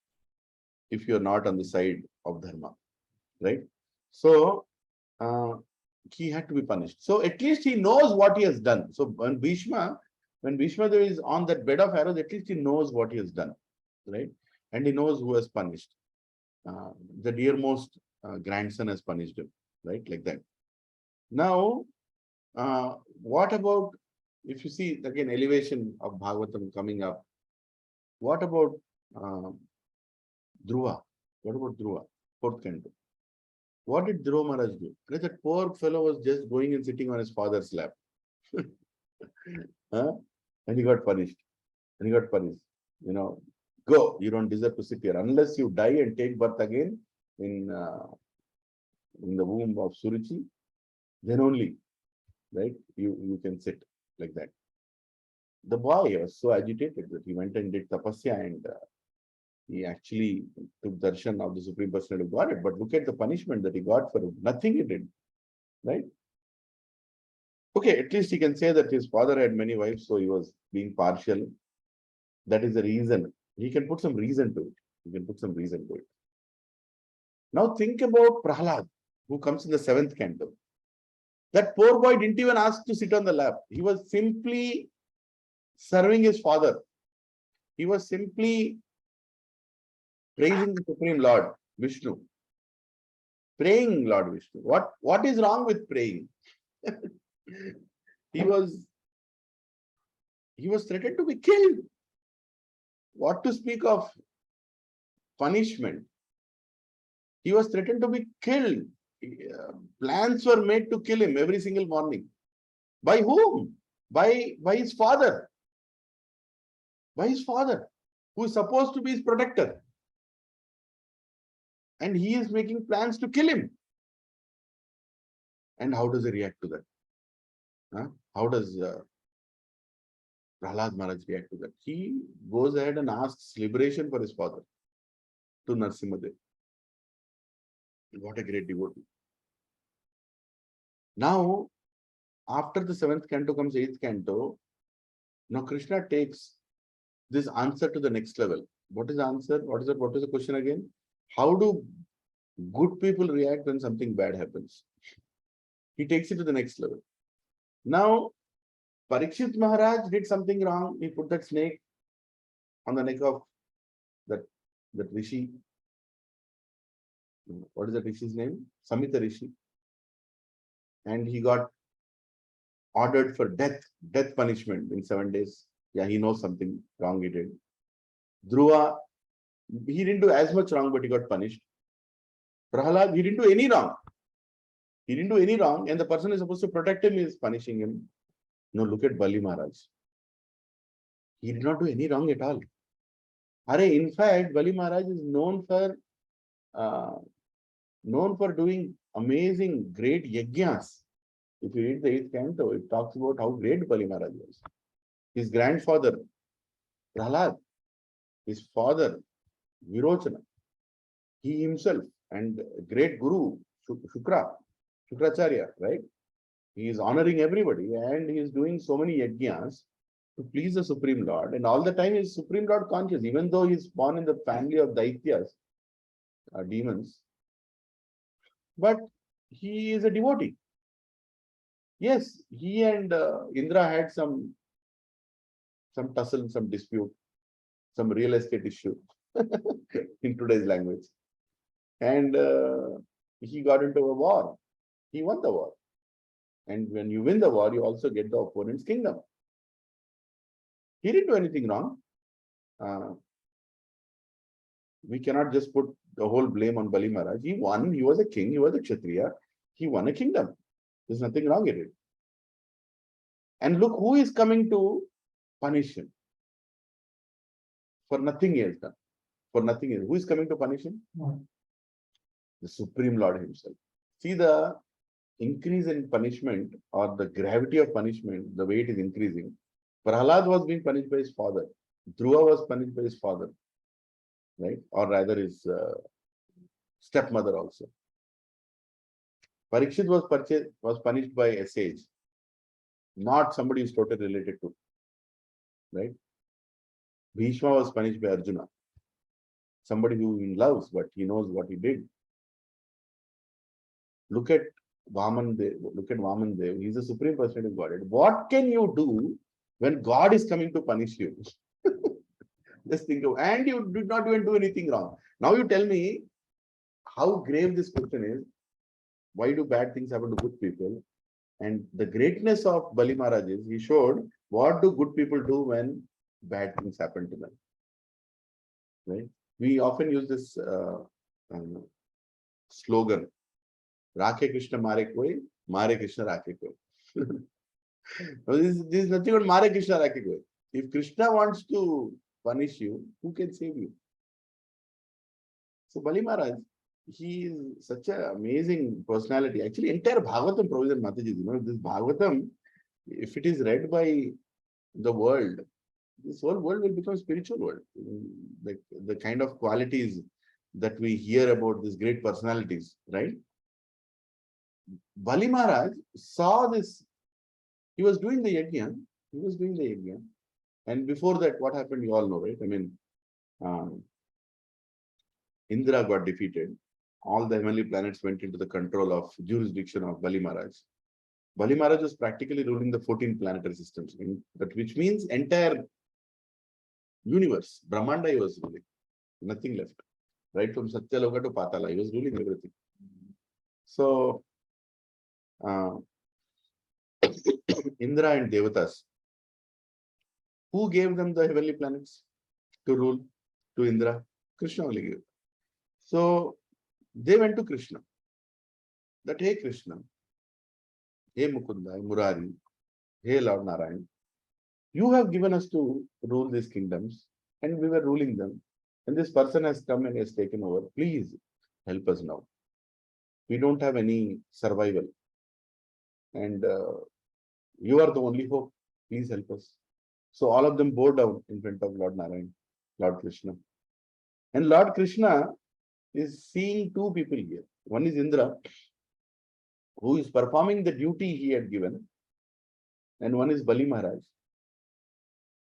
if you're not on the side of Dharma, right? So, he had to be punished. So at least he knows what he has done. So when Bhishma Dev is on that bed of arrows, at least he knows what he has done, right? And he knows who has punished. The dearmost grandson has punished him, right? Like that. Now, what about, if you see again elevation of Bhagavatam coming up, what about Dhruva? What about Dhruva? Fourth canto. What did Dhruva Maharaj do? That poor fellow was just going and sitting on his father's lap. And he got punished. Go, you don't deserve to sit here. Unless you die and take birth again in the womb of Suruchi, then only, right, you can sit like that. The boy was so agitated that he went and did tapasya and he actually took darshan of the Supreme Personality of Godhead. But look at the punishment that he got for nothing he did, right? Okay, at least he can say that his father had many wives, so he was being partial. That is the reason. He can put some reason to it. Now think about Prahlad, who comes in the 7th canto. That poor boy didn't even ask to sit on the lap. He was simply serving his father. He was simply praising the Supreme Lord, Vishnu. Praying Lord Vishnu. What is wrong with praying? He was threatened to be killed. What to speak of punishment? He was threatened to be killed. Plans were made to kill him every single morning. By whom? By his father. By his father, who is supposed to be his protector. And he is making plans to kill him. And how does he react to that? How does Prahlad Maharaj react to that? He goes ahead and asks liberation for his father to Narsimhadev. What a great devotee. Now, after the 7th canto comes 8th canto. Now Krishna takes this answer to the next level. What is the answer? What is the question again? How do good people react when something bad happens? He takes it to the next level. Now, Parikshit Maharaj did something wrong. He put that snake on the neck of that Rishi. What is that Rishi's name? Samita Rishi. And he got ordered for death punishment in 7 days. Yeah, he knows something wrong he did. Dhruva, he didn't do as much wrong, but he got punished. Prahlad, he didn't do any wrong. He didn't do any wrong, and the person is supposed to protect him is punishing him. No, look at Bali Maharaj. He did not do any wrong at all. In fact, Bali Maharaj is known for doing amazing, great yajnas. If you read the 8th canto, it talks about how great Bali Maharaj was. His grandfather, Prahlad, his father, Virochana, he himself, and great guru, Shukracharya, right? He is honoring everybody and he is doing so many yajnas to please the Supreme Lord. And all the time is Supreme Lord conscious, even though he is born in the family of Daityas, demons. But he is a devotee. Yes, he and Indra had some tussle, some dispute, some real estate issue in today's language. And he got into a war. He won the war. And when you win the war, you also get the opponent's kingdom. He didn't do anything wrong. We cannot just put the whole blame on Bali Maharaj. He won. He was a king. He was a Kshatriya. He won a kingdom. There's nothing wrong with it. And look who is coming to punish him. For nothing else done. For nothing else. Who is coming to punish him? The Supreme Lord himself. See the increase in punishment or the gravity of punishment, the way it is increasing. Prahlad was being punished by his father. Dhruva was punished by his father. Right? Or rather his stepmother also. Parikshit was punished by a sage. Not somebody who's totally related to. Right? Bhishma was punished by Arjuna. Somebody who he loves, but he knows what he did. Look at Vaman Dev. He's the Supreme Personality of Godhead. What can you do when God is coming to punish you? Just think of, and you did not even do anything wrong. Now you tell me how grave this question is. Why do bad things happen to good people? And the greatness of Bali Maharaj is he showed what do good people do when bad things happen to them. Right? We often use this slogan. Rakhe Krishna Mare Koi, Mare Krishna Rakhe Koi. This is nothing but Mare Krishna Rakhe Koi. If Krishna wants to punish you, who can save you? So Bali Maharaj, he is such an amazing personality. Actually, entire Bhagavatam, Provision Mataji, this Bhagavatam, if it is read by the world, this whole world will become a spiritual world. Like the kind of qualities that we hear about these great personalities, right? Bali Maharaj saw this. He was doing the yajna. And before that, what happened, you all know, right? I mean, Indra got defeated. All the heavenly planets went into the control of jurisdiction of Bali Maharaj. Bali Maharaj was practically ruling the 14 planetary systems, but which means entire universe. Brahmanda he was ruling, nothing left. Right from Satyaloka to Patala, he was ruling everything. So, Indra and Devatas, who gave them the heavenly planets to rule to Indra? Krishna only gave. So, they went to Krishna. That, hey Krishna, hey Mukunda, hey Murari, hey Lord Narayan, you have given us to rule these kingdoms and we were ruling them. And this person has come and has taken over. Please help us now. We don't have any survival. And you are the only hope. Please help us. So all of them bowed down in front of Lord Narayan, Lord Krishna. And Lord Krishna is seeing two people here. One is Indra, who is performing the duty he had given. And one is Bali Maharaj,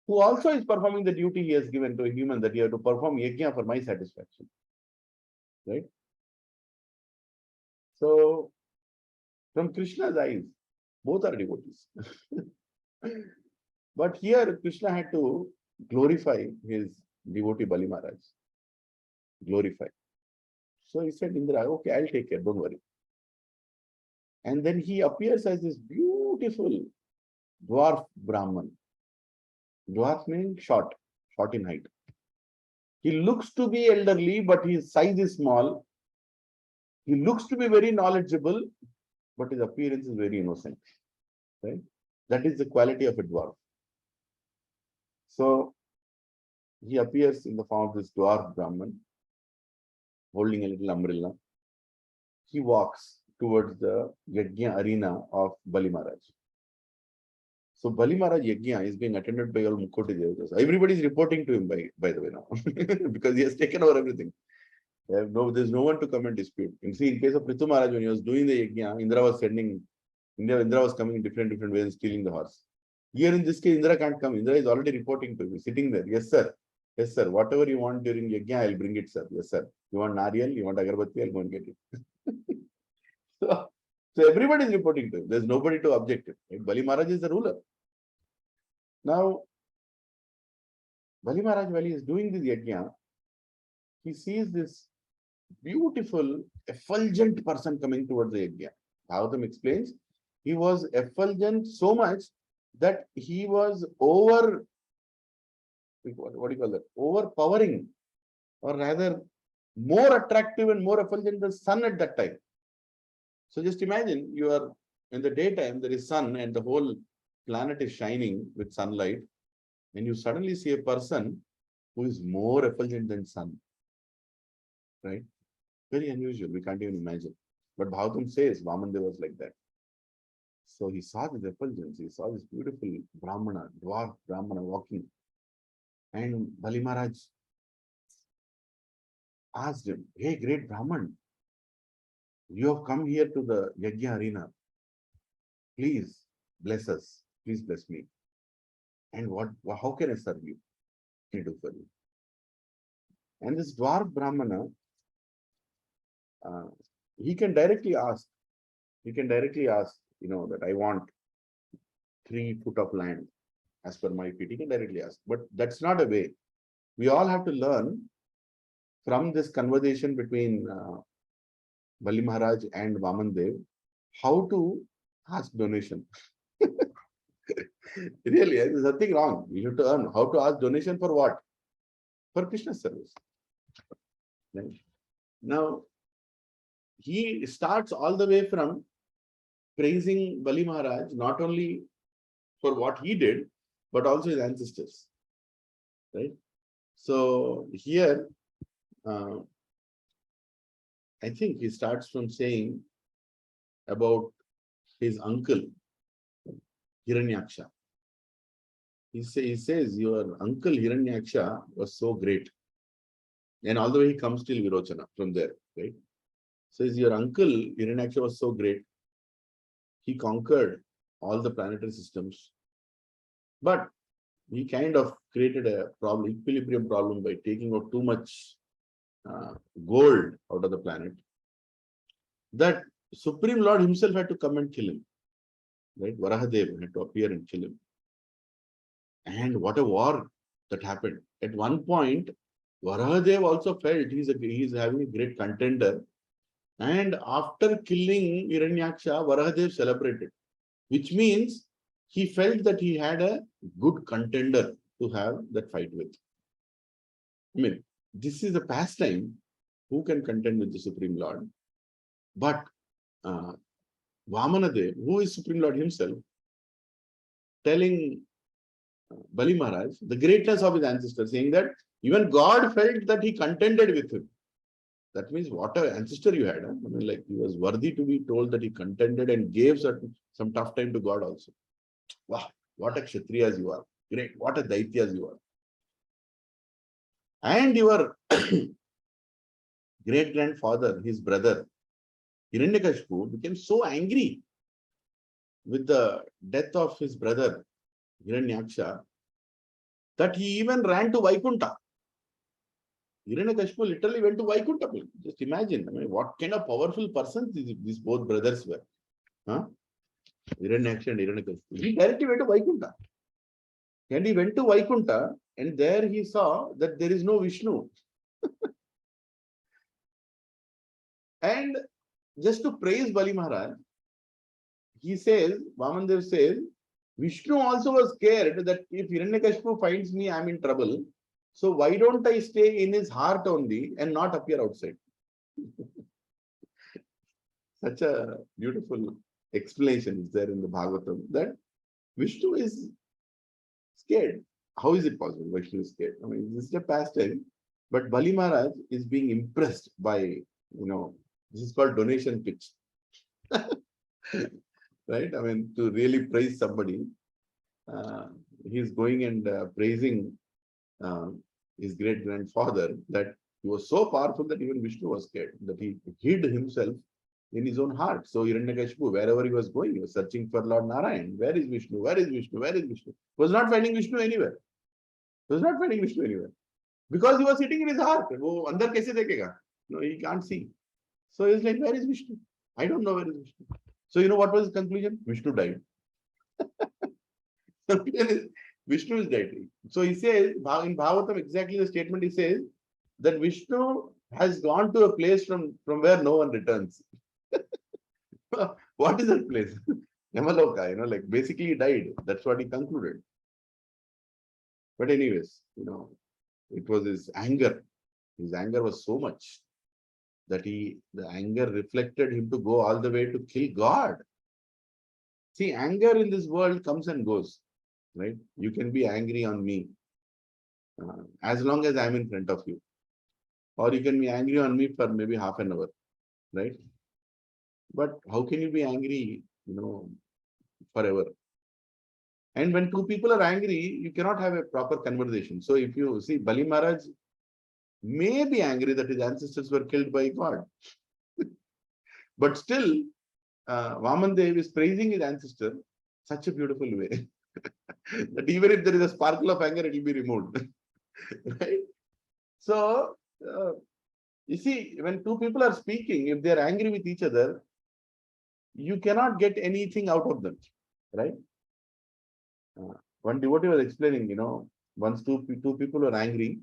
who also is performing the duty he has given to a human, that you have to perform yajna for my satisfaction. Right? So, from Krishna's eyes, both are devotees. But here, Krishna had to glorify his devotee Bali Maharaj. Glorify. So he said, Indra, okay, I'll take care, don't worry. And then he appears as this beautiful dwarf Brahman. Dwarf means short in height. He looks to be elderly, but his size is small. He looks to be very knowledgeable, but his appearance is very innocent. Right? That is the quality of a dwarf. So he appears in the form of this dwarf Brahman, holding a little umbrella. He walks towards the Yajna arena of Bali Maharaj. So Bali Maharaj Yajna is being attended by all Mukkoti Devatas. Everybody is reporting to him, by the way, now, because he has taken over everything. There's no one to come and dispute. You see, in case of Prithu Maharaj, when he was doing the Yajna, Indra was coming in different ways and stealing the horse. Here in this case, Indra can't come. Indra is already reporting to him, sitting there. Yes, sir. Yes, sir. Whatever you want during Yajna, I'll bring it, sir. Yes, sir. You want Nariyal, you want Agarbatti, I'll go and get it. So everybody is reporting to him. There's nobody to object to. Right? Bali Maharaj is the ruler. Now, Bali Maharaj, while he is doing this Yajna, he sees this beautiful, effulgent person coming towards the Yajna. Bhagavatam explains, he was effulgent so much that he was what do you call that? Overpowering, or rather more attractive and more effulgent than the sun at that time. So just imagine, you are in the daytime, there is sun and the whole planet is shining with sunlight, and you suddenly see a person who is more effulgent than sun. Right? Very unusual. We can't even imagine. But Bhagavatam says Vamandeva was like that. So he saw this effulgence. He saw this beautiful Brahmana, dwarf Brahmana walking. And Bali Maharaj asked him, hey, great Brahman, you have come here to the Yajna arena. Please bless us. Please bless me. And how can I serve you? What can I do for you? And this dwarf Brahmana, he can directly ask, that I want 3 foot of land as per my feet. He can directly ask. But that's not a way. We all have to learn from this conversation between Bali Maharaj and Vamandev how to ask donation. Really, there's nothing wrong. We have to learn how to ask donation for what? For Krishna's service. Right? Now, he starts all the way from praising Bali Maharaj, not only for what he did, but also his ancestors. Right? So here, I think he starts from saying about his uncle, Hiranyaksha. He says, your uncle Hiranyaksha was so great. And all the way he comes till Virochana from there. Right? Says, your uncle Hiranyaksha was so great. He conquered all the planetary systems. But he kind of created a equilibrium problem by taking out too much gold out of the planet. That Supreme Lord himself had to come and kill him. right? Varahadev had to appear and kill him. And what a war that happened. At one point, Varahadev also felt he's having a great contender. And after killing Hiranyaksha, Varahadev celebrated, which means he felt that he had a good contender to have that fight with. I mean, this is a pastime. Who can contend with the Supreme Lord? But Vamanadev, who is Supreme Lord himself, telling Bali Maharaj the greatness of his ancestor, saying that even God felt that he contended with him. That means what an ancestor you had. Huh? I mean, like he was worthy to be told that he contended and gave some tough time to God also. Wow, what a Kshatriyas you are. Great, what a Daityas you are. And your great-grandfather, his brother, Hiranyakashipu, became so angry with the death of his brother, Hiranyaksha, that he even ran to Vaikuntha. Hiranyakashipu literally went to Vaikuntha. Just imagine, I mean, what kind of powerful persons these both brothers were. Huh? Hiranyaksha and Hiranyakashipu. He directly went to Vaikuntha. And he went to Vaikuntha, and there he saw that there is no Vishnu. And just to praise Bali Maharaj, he says, Vamandev says, Vishnu also was scared that if Hiranyakashipu finds me, I'm in trouble. So why don't I stay in his heart only and not appear outside? Such a beautiful explanation is there in the Bhagavatam that Vishnu is scared. How is it possible Vishnu is scared? I mean, this is a pastime, but Bali Maharaj is being impressed by, this is called donation pitch. Right? I mean, to really praise somebody, he's going and praising his great-grandfather that he was so powerful that even Vishnu was scared, that he hid himself in his own heart. So Hiranyakashipu, wherever he was going, he was searching for Lord Narayan. Where is Vishnu? Where is Vishnu? Where is Vishnu? He was not finding Vishnu anywhere. He was not finding Vishnu anywhere. Because he was sitting in his heart. Wo andar kaise dekhega? No, he can't see. So he's like, where is Vishnu? I don't know where is Vishnu. So you know what was his conclusion? Vishnu died. Vishnu is dead. So he says, in Bhagavatam, exactly the statement he says, that Vishnu has gone to a place from where no one returns. What is that place? Yamaloka, like basically he died. That's what he concluded. But anyways, it was his anger. His anger was so much that the anger reflected him to go all the way to kill God. See, anger in this world comes and goes, right? You can be angry on me as long as I'm in front of you. Or you can be angry on me for maybe half an hour, right? But how can you be angry, forever? And when two people are angry, you cannot have a proper conversation. So if you see, Bali Maharaj may be angry that his ancestors were killed by God. But still, Vamandev is praising his ancestor such a beautiful way that even if there is a sparkle of anger, it will be removed. Right? So, you see, when two people are speaking, if they are angry with each other, you cannot get anything out of them, right? One devotee was explaining, once two people were angry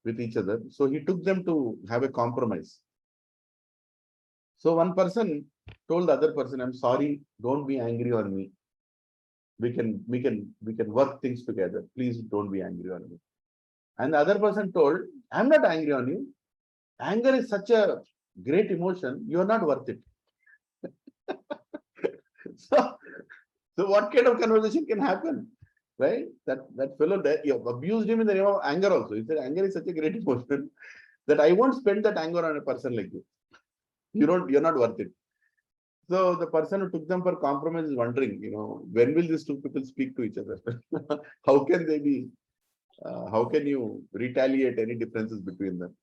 with each other, so he took them to have a compromise. So one person told the other person, I'm sorry, don't be angry on me. We can work things together. Please don't be angry on me. And the other person told, I'm not angry on you. Anger is such a great emotion, you're not worth it. So what kind of conversation can happen? Right? That fellow, you abused him in the name of anger also. He said, anger is such a great emotion that I won't spend that anger on a person like you. You're not worth it. So the person who took them for compromise is wondering, when will these two people speak to each other? How can they be? How can you retaliate any differences between them?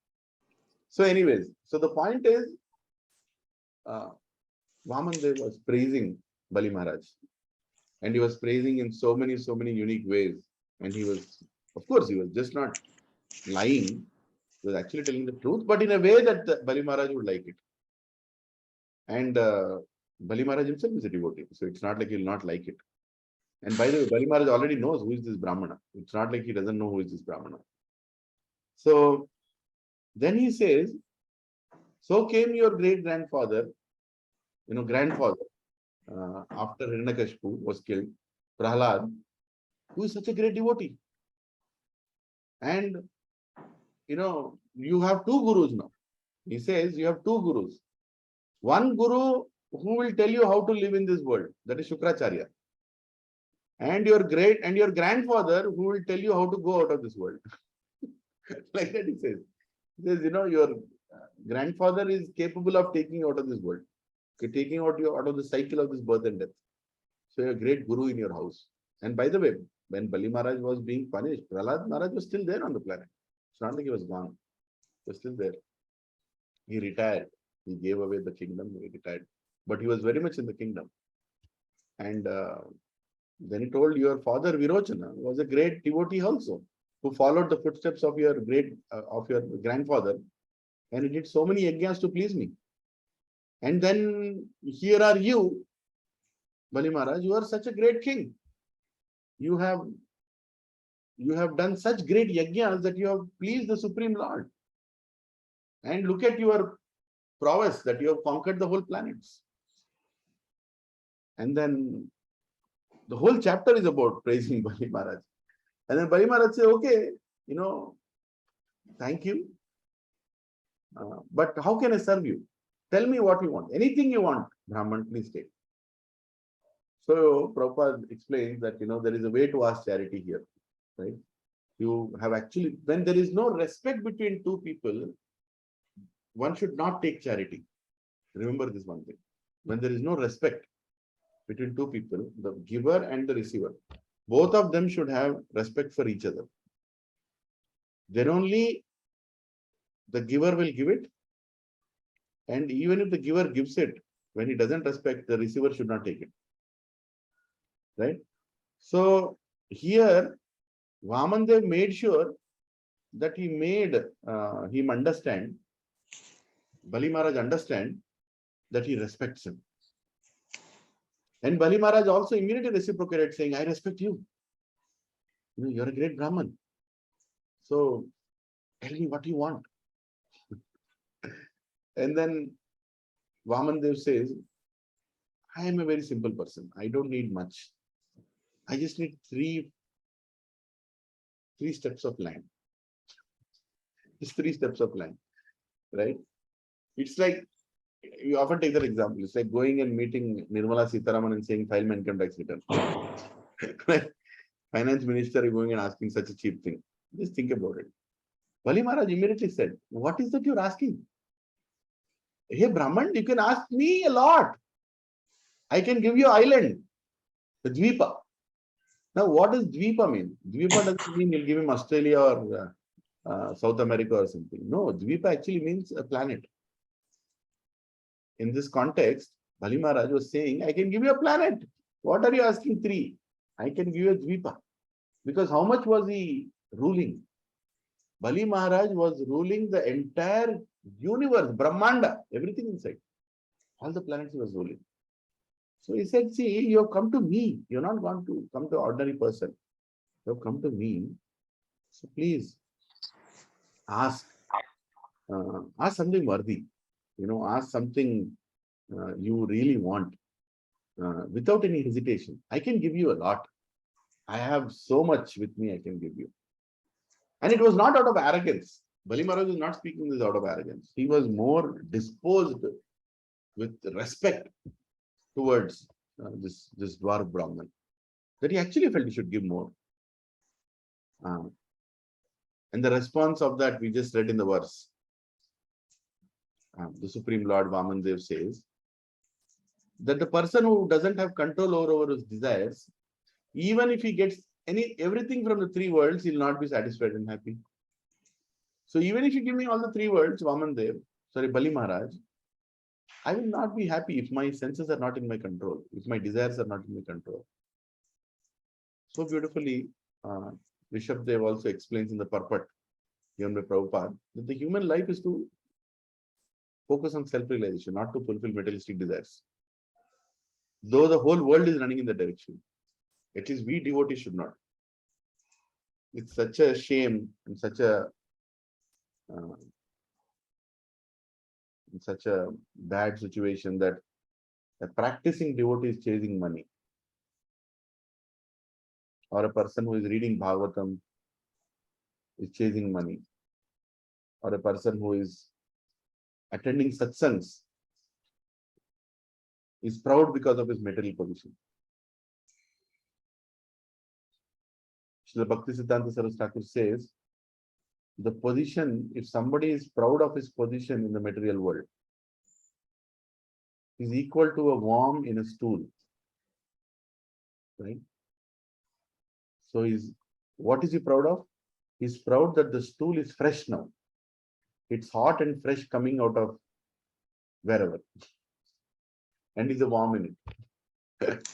So anyways, so the point is, Vamandev was praising Bali Maharaj. And he was praising in so many unique ways. And he was, of course, he was just not lying. He was actually telling the truth, but in a way that Bali Maharaj would like it. And Bali Maharaj himself is a devotee, so it's not like he'll not like it. And by the way, Bali Maharaj already knows who is this Brahmana. It's not like he doesn't know who is this Brahmana. So then he says, so came your great-grandfather, grandfather, after Hiranyakashipu was killed, Prahlad, who is such a great devotee. And, you have two gurus now. He says you have two gurus. One guru who will tell you how to live in this world, that is Shukracharya. And your grandfather who will tell you how to go out of this world. Like that he says. He says, your grandfather is capable of taking you out of this world, taking out you out of the cycle of this birth and death. So you're a great guru in your house. And by the way, when Bali Maharaj was being punished, Prahlad Maharaj was still there on the planet. It's not like he was gone. He was still there. He retired. He gave away the kingdom. He retired. But he was very much in the kingdom. And then he told your father Virochana was a great devotee also, who followed the footsteps of your grandfather, and he did so many yajnas to please me. And then here are you, Bali Maharaj, you are such a great king. You have done such great yajnas that you have pleased the Supreme Lord. And look at your prowess that you have conquered the whole planets. And then the whole chapter is about praising Bali Maharaj. And then Bali Maharaj says, okay, thank you. But how can I serve you? Tell me what you want. Anything you want, Brahman, please take. So Prabhupada explains that, there is a way to ask charity here, right? You have actually, when there is no respect between two people, one should not take charity. Remember this one thing. When there is no respect between two people, the giver and the receiver, both of them should have respect for each other. Then only the giver will give it. And even if the giver gives it, when he doesn't respect, the receiver should not take it. Right? So here, Vamandev made sure that he made him understand, Bali Maharaj understand that he respects him. And Bali Maharaj also immediately reciprocated, saying, I respect you. You're a great Brahman. So tell me what you want. And then Vamandev says, I am a very simple person. I don't need much. I just need three steps of land. Just 3 steps of land, right? It's like, you often take that example. It's like going and meeting Nirmala Sitharaman and saying, file my income tax return. Finance minister is going and asking such a cheap thing. Just think about it. Bali Maharaj immediately said, what is that you're asking? Hey Brahman, you can ask me a lot. I can give you island, the Dvipa. Now, what does Dvipa mean? Dvipa doesn't mean you'll give him Australia or South America or something. No, Dvipa actually means a planet. In this context, Bali Maharaj was saying, I can give you a planet. What are you asking 3? I can give you a Dvipa. Because how much was he ruling? Bali Maharaj was ruling the entire universe, Brahmanda, everything inside. All the planets he was ruling. So he said, see, you have come to me. You're not going to come to an ordinary person. You have come to me. So please ask something worthy. Ask something you really want without any hesitation. I can give you a lot. I have so much with me I can give you. And it was not out of arrogance. Bali Maharaj was not speaking this out of arrogance. He was more disposed with respect towards this dwarf Brahman, that he actually felt he should give more. And the response of that we just read in the verse. The Supreme Lord Vamandev says that the person who doesn't have control over his desires, even if he gets everything from the 3 worlds, he'll not be satisfied and happy. So even if you give me all the 3 worlds, Bali Maharaj, I will not be happy if my senses are not in my control, if my desires are not in my control. So beautifully, Rishabdev also explains in the purport given by Prabhupada that the human life is to focus on self-realization, not to fulfill materialistic desires. though the whole world is running in that direction. At least we devotees should not. It's such a shame and such a bad situation that a practicing devotee is chasing money, or a person who is reading Bhagavatam is chasing money, or a person who is attending satsangs is proud because of his material position. Srila Bhakti Siddhanta Saraswati Thakur says, the position, if somebody is proud of his position in the material world, is equal to a worm in a stool. Right? So what is he proud of? He's proud that the stool is fresh now. It's hot and fresh coming out of wherever. And he's a worm in it.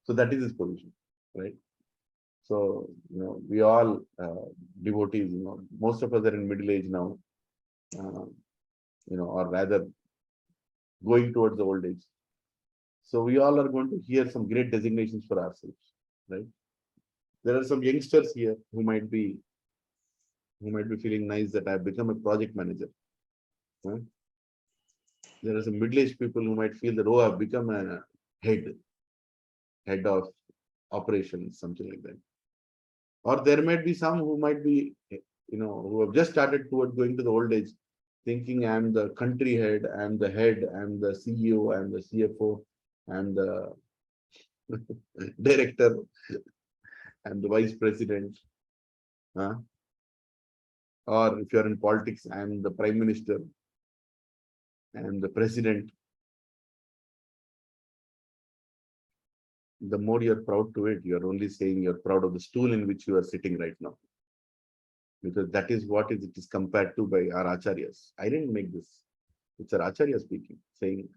So that is his position. Right? So, we all devotees, most of us are in middle age now, or rather going towards the old age. So we all are going to hear some great designations for ourselves, right? There are some youngsters here who might be feeling nice that I've become a project manager. Huh? There are some middle-aged people who might feel that, oh, I've become a head of operations, something like that. Or there might be some who might be, who have just started towards going to the old age, thinking I'm the country head, I'm the CEO, I'm the CFO, I'm the director, I'm the vice president. Or if you're in politics, I'm the prime minister, I'm the president. The more you're proud to it, you're only saying you're proud of the stool in which you are sitting right now. Because that is what it is compared to by our acharyas. I didn't make this. It's our acharya speaking, saying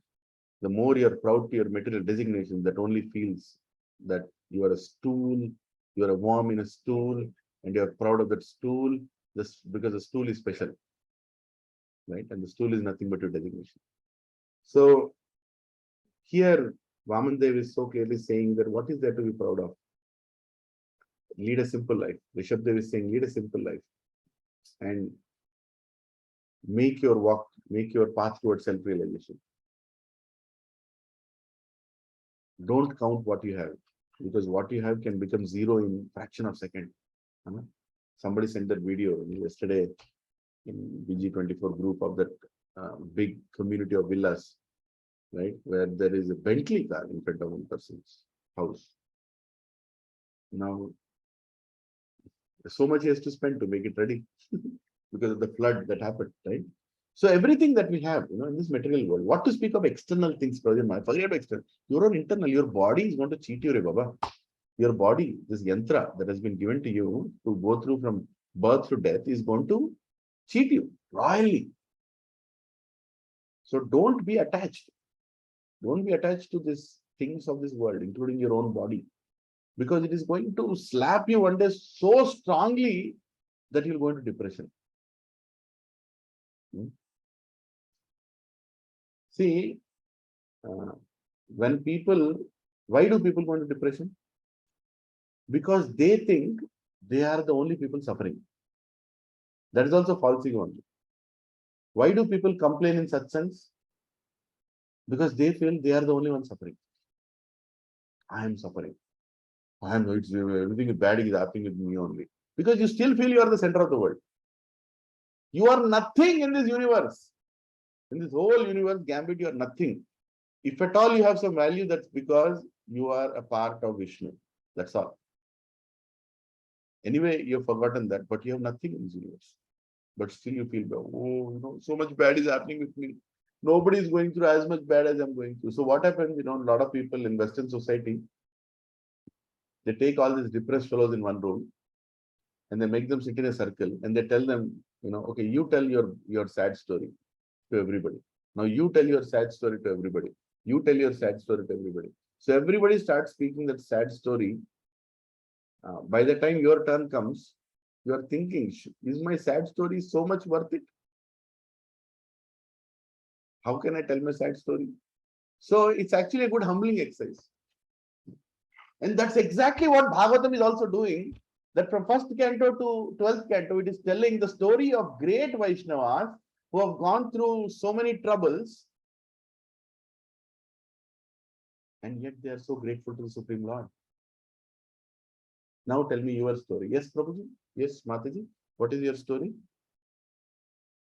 the more you're proud to your material designation, that only feels that you are a stool, you're a worm in a stool, and you're proud of that stool, because the stool is special. Right? And the stool is nothing but your designation. So here, Vaman Dev is so clearly saying that what is there to be proud of? Lead a simple life. Rishabh Dev is saying, lead a simple life. And make your path towards self-realization. Don't count what you have, because what you have can become zero in fraction of a second. Somebody sent that video yesterday in BG24 group of that big community of villas, right, where there is a Bentley car in front of one person's house. Now, so much he has to spend to make it ready because of the flood that happened, right? So everything that we have, in this material world, what to speak of external things, forget external. Your own internal, your body is going to cheat you, Baba. Your body, this yantra that has been given to you to go through from birth to death, is going to cheat you royally. So don't be attached. Don't be attached to these things of this world, including your own body, because it is going to slap you one day so strongly that you'll go into depression. See, why do people go into depression? Because they think they are the only people suffering. That is also false ego only. Why do people complain in satsangs? Because they feel they are the only one suffering. I am suffering. Everything bad is happening with me only. Because you still feel you are the center of the world. You are nothing in this universe. In this whole universe, Gambit, you are nothing. If at all you have some value, that's because you are a part of Vishnu. That's all. Anyway, you've forgotten that, but you have nothing in this universe. But still you feel, oh, so much bad is happening with me. Nobody is going through as much bad as I'm going through. So what happens, a lot of people in Western society, they take all these depressed fellows in one room and they make them sit in a circle and they tell them, okay, you tell your sad story to everybody. Now you tell your sad story to everybody. You tell your sad story to everybody. So everybody starts speaking that sad story. By the time your turn comes, you are thinking, is my sad story so much worth it? How can I tell my sad story? So it's actually a good humbling exercise. And that's exactly what Bhagavatam is also doing. That from first canto to 12th canto, it is telling the story of great Vaishnavas who have gone through so many troubles. And yet they are so grateful to the Supreme Lord. Now tell me your story. Yes, Prabhuji? Yes, Mataji? What is your story?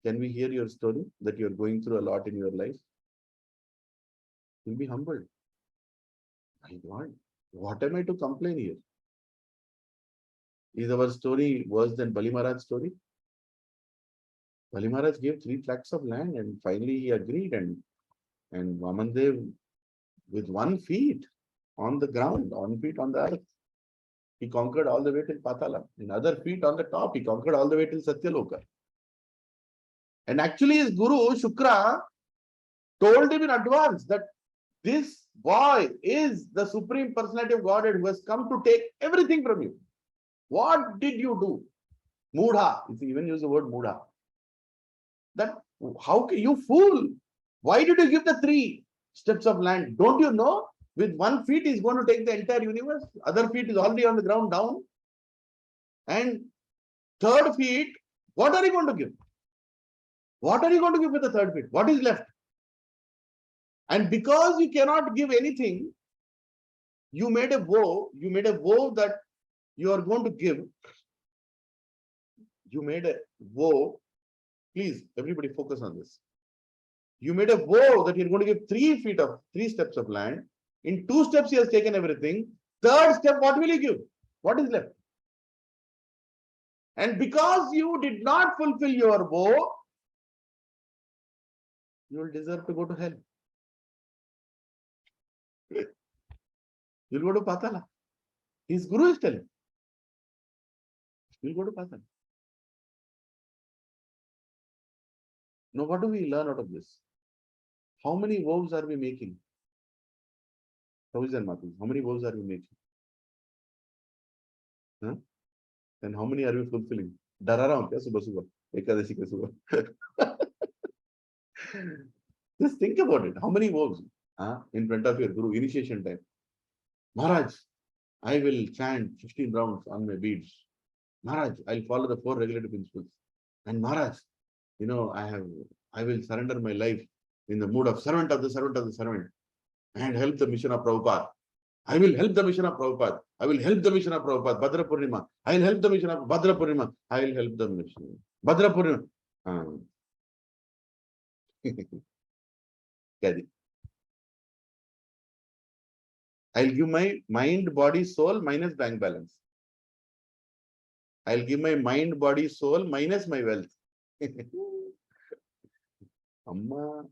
Can we hear your story that you are going through a lot in your life? You'll be humbled. My God, what am I to complain here? Is our story worse than Bali Maharaj's story? Bali Maharaj gave 3 tracts of land and finally he agreed, and Vamandev with 1 feet on the ground, 1 feet on the earth, he conquered all the way till Patala. In other feet on the top, he conquered all the way till Satyaloka. And actually his guru, Shukra, told him in advance that this boy is the Supreme Personality of Godhead who has come to take everything from you. What did you do? Mudha. If you even use the word Mudha. That how can you fool? Why did you give the 3 steps of land? Don't you know? With 1 feet is going to take the entire universe. Other feet is already on the ground down. And 3rd feet, what are you going to give? What are you going to give with the 3rd feet? What is left? And because you cannot give anything, you made a vow. You made a vow that you are going to give. You made a vow. Please, everybody focus on this. You made a vow that you're going to give 3 steps of land. In 2 steps, he has taken everything. 3rd step, what will you give? What is left? And because you did not fulfill your vow, you will deserve to go to hell. You'll go to Patala. His guru is telling. You'll go to Patala. Now, what do we learn out of this? How many vows are we making? How many vows are we making? Huh? And how many are we fulfilling? Dararam, subha. Ekadashi ka subha. Just think about it. How many vows in front of your guru, initiation time? Maharaj, I will chant 15 rounds on my beads. Maharaj, I'll follow the 4 regulative principles. And Maharaj, I will surrender my life in the mood of servant of the servant and help the mission of Prabhupada. I will help the mission of Prabhupada. I will help the mission of Prabhupada. Bhadra Purnima. I will help the mission of Bhadra Purnima. I will help the mission. Bhadra Purnima. I'll give my mind, body, soul minus bank balance. I'll give my mind, body, soul minus my wealth. Amma,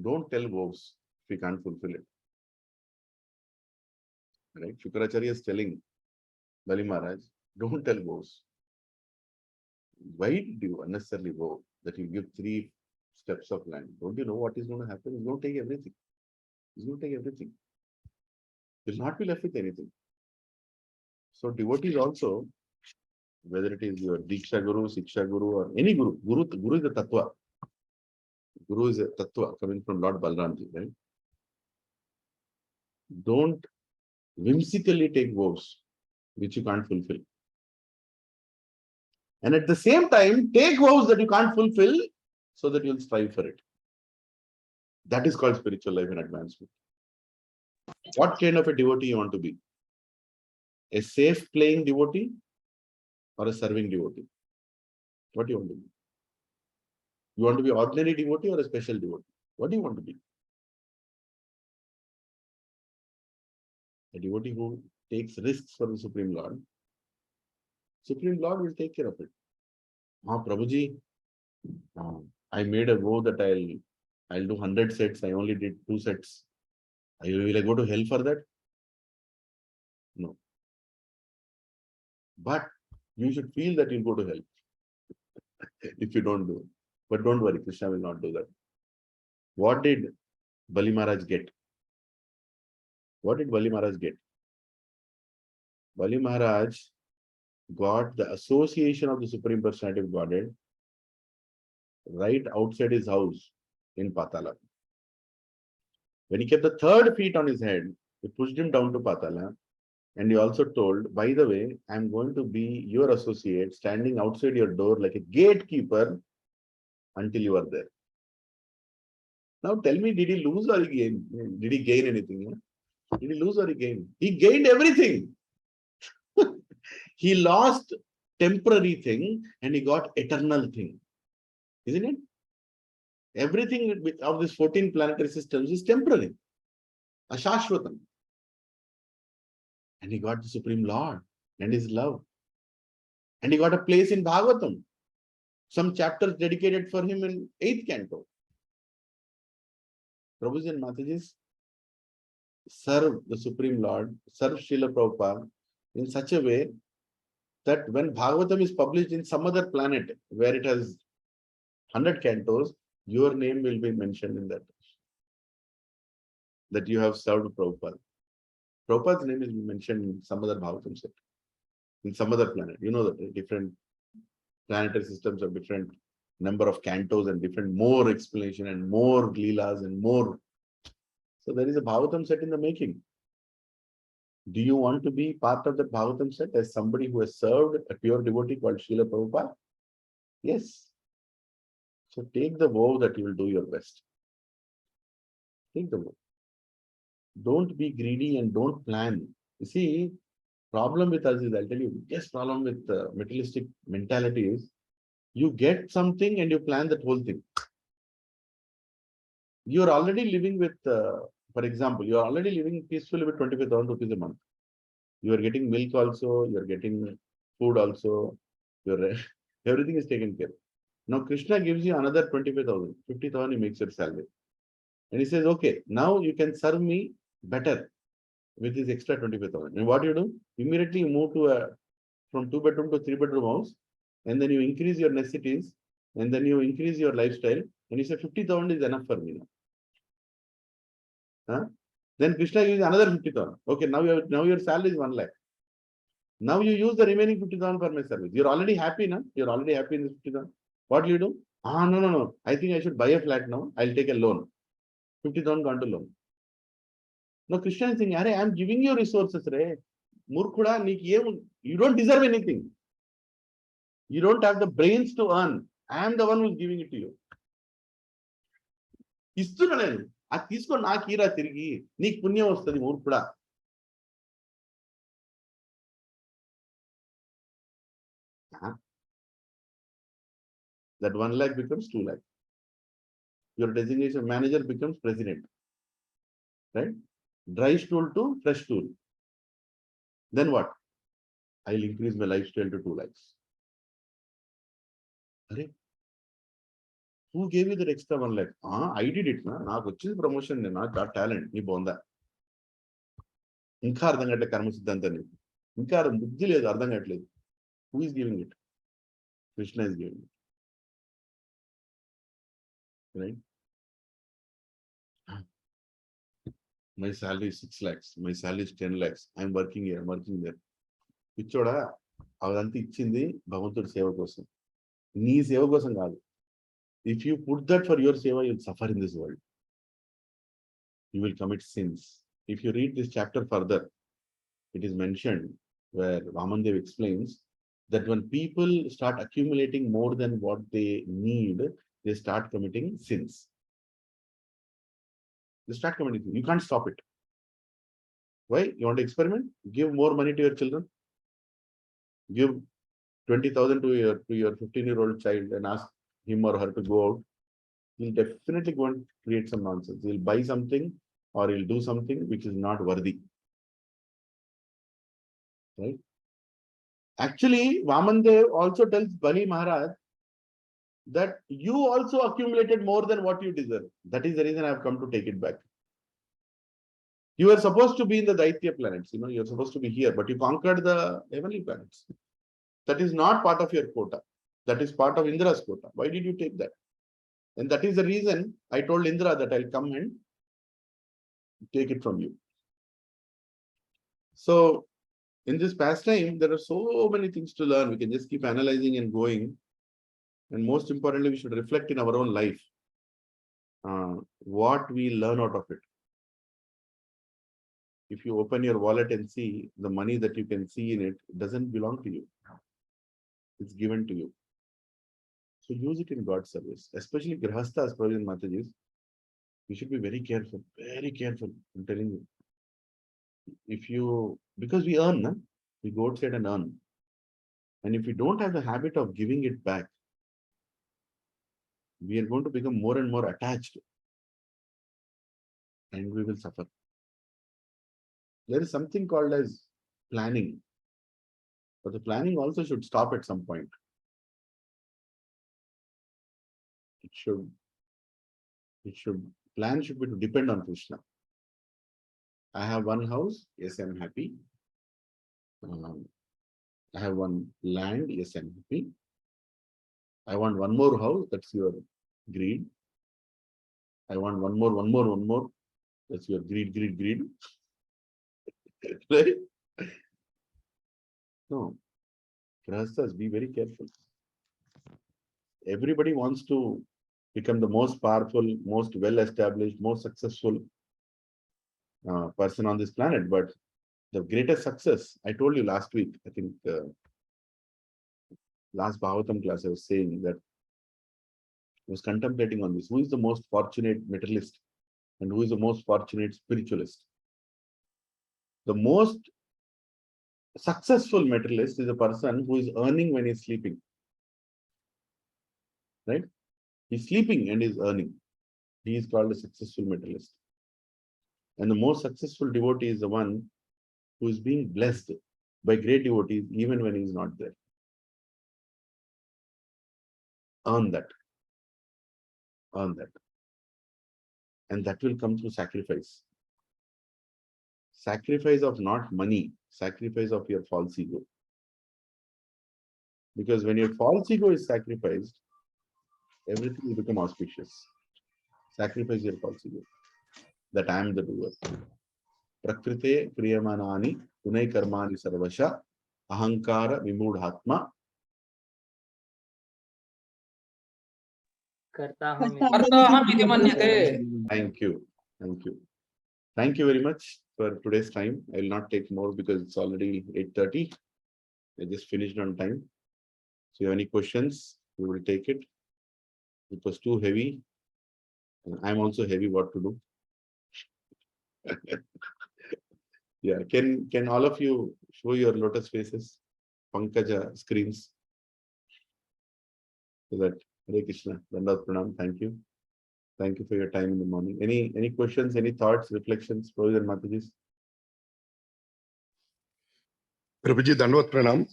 don't tell vows if you can't fulfill it. Right? Shukracharya is telling Bali Maharaj, don't tell vows. Why did you unnecessarily vow that you give 3 steps of land? Don't you know what is going to happen? He's going to take everything. He's going to take everything. He'll not be left with anything. So devotees also, whether it is your Diksha Guru, Siksha Guru, or any Guru, Guru is a Tattva. Guru is a Tattva coming from Lord Balramji, right? Don't whimsically take vows which you can't fulfill. And at the same time, take vows that you can't fulfill so that you'll strive for it. That is called spiritual life and advancement. What kind of a devotee you want to be? A safe playing devotee or a serving devotee? What do you want to be? You want to be ordinary devotee or a special devotee? What do you want to be? A devotee who takes risks for the Supreme Lord. Supreme Lord will take care of it. Prabhuji, I made a vow that I'll do 100 sets. I only did 2 sets. Will I go to hell for that? No. But you should feel that you'll go to hell if you don't do it. But don't worry, Krishna will not do that. What did Bali Maharaj get? What did Bali Maharaj get? Bali Maharaj got the association of the Supreme Personality of Godhead right outside his house in Patala. When he kept the third feet on his head, he pushed him down to Patala. And he also told, by the way, I'm going to be your associate, standing outside your door like a gatekeeper until you are there. Now tell me, did he lose or he gain? Did he gain anything? Yeah? Did he lose or he gained? He gained everything. He lost temporary thing and he got eternal thing. Isn't it? Everything of this 14 planetary systems is temporary. Ashashwatam. And he got the Supreme Lord and his love. And he got a place in Bhagavatam. Some chapters dedicated for him in 8th canto. Prabhuji and Matajis serve the Supreme Lord, serve Srila Prabhupada in such a way that when Bhagavatam is published in some other planet where it has 100 cantos, your name will be mentioned in that you have served Prabhupada. Prabhupada's name is mentioned in some other Bhagavatam set, in some other planet. You know that different planetary systems have different number of cantos and different more explanation and more leelas and more. So there is a Bhagavatam set in the making. Do you want to be part of the Bhagavatam set as somebody who has served a pure devotee called Srila Prabhupada? Yes. So take the vow that you will do your best. Take the vow. Don't be greedy and don't plan. You see, problem with us is, I'll tell you, biggest problem with materialistic mentality is, you get something and you plan that whole thing. You're already living with, for example, you're already living peacefully with 25,000 rupees a month. You are getting milk also, you're getting food also, everything is taken care of. Now Krishna gives you another 25,000, 50,000 he makes your salary. And he says, okay, now you can serve me better with this extra 25,000. And what do? Immediately you move to from 2-bedroom to 3-bedroom house, and then you increase your necessities, and then you increase your lifestyle, and you say 50,000 is enough for me now. Huh? Then Krishna gives another 50,000. Okay, now your salary is 1 lakh. Now you use the remaining 50,000 for my service. You're already happy now. You're already happy in this 50,000. What do? No. I think I should buy a flat now. I'll take a loan. 50,000 gone to loan. Now Krishna is saying, I'm giving you resources, Re. Murkhuda, you don't deserve anything. You don't have the brains to earn. I am the one who's giving it to you. ఇస్తున్నా నేను అది తీసుకో నాకు ఈరా తిరిగి నీకు పుణ్యం వస్తుంది మూర్ఖుడా. That 1 lakh becomes 2 lakh. Your designation manager becomes president. Right? Dry stool to fresh stool. Then what? I'll increase my lifestyle to 2 lakhs. Who gave you that extra 1 lakh? I did it. నాకు వచ్చింది promotion, నాకు talent, నీ బొందా. ఇంకా అర్థం కావట్లేదు కర్మ సిద్ధాంతాన్ని. ఇంకా బుద్ధి లేదు, అర్థం కావట్లేదు. Who is giving it? Krishna is giving it. Right? My salary is 6 lakhs. My salary is 10 lakhs. I'm working here, I'm working there. పిచ్చోడా, అదంతా ఇచ్చింది భగవంతుడి సేవ కోసం, నీ సేవ కోసం కాదు. If you put that for your seva, you'll suffer in this world. You will commit sins. If you read this chapter further, it is mentioned where Vamandev explains that when people start accumulating more than what they need, they start committing sins. They start committing sins. You can't stop it. Why? You want to experiment? Give more money to your children. Give 20,000 to your 15-year-old child and ask him or her to go out. He'll definitely go and create some nonsense. He'll buy something or he'll do something which is not worthy. Right? Actually, Vamandev also tells Bali Maharaj that you also accumulated more than what you deserve. That is the reason I have come to take it back. You are supposed to be in the Daitya planets. You're supposed to be here, but you conquered the heavenly planets. That is not part of your quota. That is part of Indra's quota. Why did you take that? And that is the reason I told Indra that I'll come and take it from you. So in this pastime, there are so many things to learn. We can just keep analyzing and going. And most importantly, we should reflect in our own life. what we learn out of it. If you open your wallet and see the money that you can see in it, doesn't belong to you. It's given to you. So use it in God's service, especially Grihasthas, Pravi and Matajis. You should be very careful, very careful. I'm telling you. If you, because we earn, no? We go outside and earn. And if we don't have the habit of giving it back, we are going to become more and more attached. And we will suffer. There is something called as planning. But the planning also should stop at some point. Plan should be to depend on Krishna. I have one house, yes, I'm happy. I have one land, yes, I'm happy. I want one more house, that's your greed. I want one more, that's your greed. Right? No. Grahasthas, be very careful. Everybody wants to become the most powerful, most well-established, most successful person on this planet. But the greatest success, I told you last week, I think last Bhagavatam class, I was saying that I was contemplating on this. Who is the most fortunate materialist and who is the most fortunate spiritualist? The most successful materialist is a person who is earning when he's sleeping. Right? He's sleeping and he's earning. He is called a successful materialist. And the most successful devotee is the one who is being blessed by great devotees even when he is not there. Earn that. Earn that. And that will come through sacrifice. Sacrifice of not money, sacrifice of your false ego. Because when your false ego is sacrificed, everything will become auspicious. Sacrifice your false ego. That I am the doer. Prakrite kriyamanani punai karmani sarvasha ahankara vimudhatma. Thank you. Thank you. Thank you very much for today's time. I will not take more because it's already 8:30. I just finished on time. So if you have any questions, we will take it. It was too heavy. And I'm also heavy what to do. Yeah, can all of you show your lotus faces? Pankaja screens. So that Hare Krishna, Dandavat Pranam, thank you. Thank you for your time in the morning. Any questions, any thoughts, reflections, Prabhuji and Matajis? Prabhuji, Dandavat Pranam.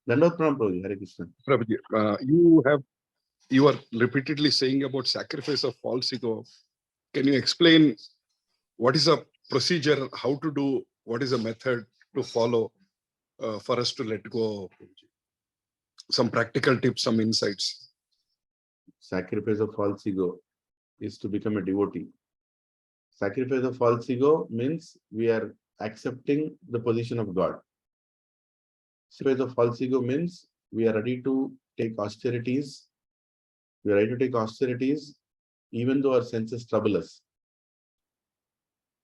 Dandavat Pranam, Prabhuji, Hare Krishna. Prabhuji, you are repeatedly saying about sacrifice of false ego. Can you explain what is a procedure, how to do, what is a method to follow for us to let go? Some practical tips, some insights. Sacrifice of false ego is to become a devotee. Sacrifice of false ego means we are accepting the position of God. Sacrifice of false ego means we are ready to take austerities. We are ready to take austerities even though our senses trouble us.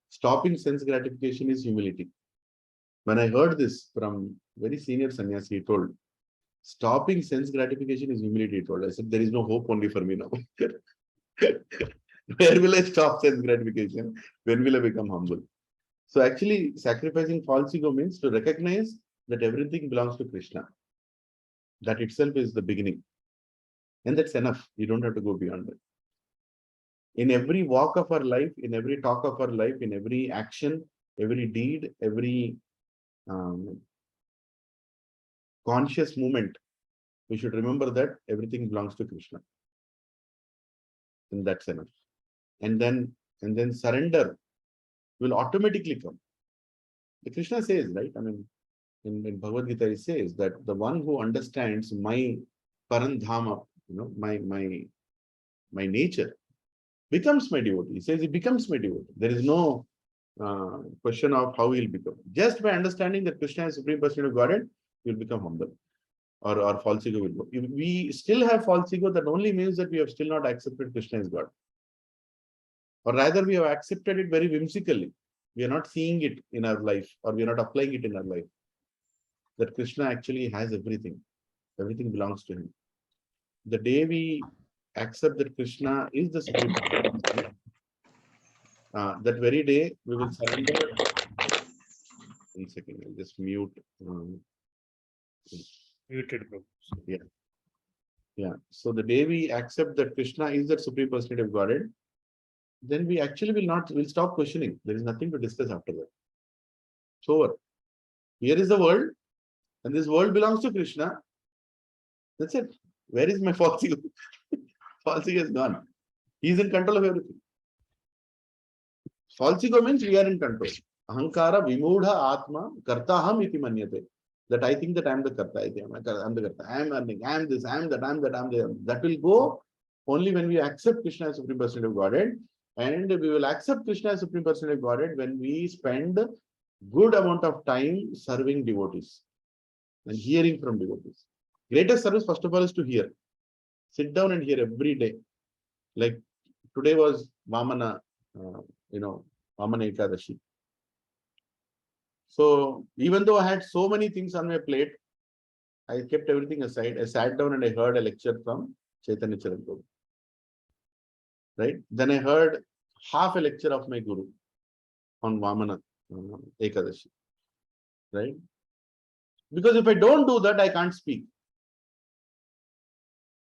Stopping sense gratification is humility. When I heard this from very senior sannyasi, he told, stopping sense gratification is humility, he told. I said, there is no hope only for me now. Where will I stop sense gratification? When will I become humble? So actually, sacrificing false ego means to recognize that everything belongs to Krishna. That itself is the beginning. And that's enough. You don't have to go beyond that. In every walk of our life, in every talk of our life, in every action, every deed, every conscious movement, we should remember that everything belongs to Krishna. And that's enough. And then surrender will automatically come. The Krishna says, right? I mean, in Bhagavad Gita, he says that the one who understands my Parandhama, my nature, becomes my devotee. He says he becomes my devotee. There is no question of how he'll become. Just by understanding that Krishna is Supreme Personality of Godhead, you'll become humble. Or false ego will go. If we still have false ego, that only means that we have still not accepted Krishna as God. Or rather, we have accepted it very whimsically. We are not seeing it in our life, or we are not applying it in our life. That Krishna actually has everything. Everything belongs to him. The day we accept that Krishna is the Supreme, that very day we will surrender. 1 second, I'll just mute. Muted, Prabhu. Yeah. So the day we accept that Krishna is the Supreme Personality of Godhead, then we actually will stop questioning. There is nothing to discuss after that. It's over. Here is the world, and this world belongs to Krishna. That's it. Where is my false ego? False ego is gone. He is in control of everything. False ego means we are in control. Ahankara vimudha atma kartaham iti manyate. That I think that I am the karta. I am the karta. I am earning. I am this. I am that. I am that. I am the. That will go only when we accept Krishna as Supreme Personality of Godhead. And we will accept Krishna as Supreme Personality of Godhead when we spend good amount of time serving devotees and hearing from devotees. Greatest service, first of all, is to hear. Sit down and hear every day. Like today was Vamana, Vamana Ekadashi. So even though I had so many things on my plate, I kept everything aside. I sat down and I heard a lecture from Chaitanya Charitamrita. Right? Then I heard half a lecture of my guru on Vamana Ekadashi. Right? Because if I don't do that, I can't speak.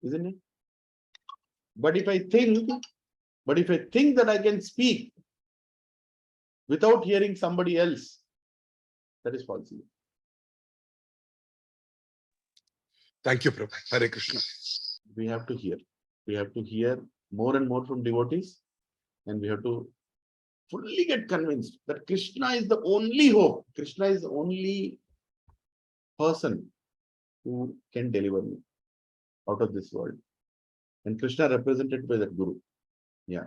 Isn't it? But if I think that I can speak without hearing somebody else, that is false. Thank you, Prabhu. Hare Krishna. We have to hear. We have to hear more and more from devotees, and we have to fully get convinced that Krishna is the only hope. Krishna is the only person who can deliver me out of this world. And Krishna represented by that Guru. Yeah.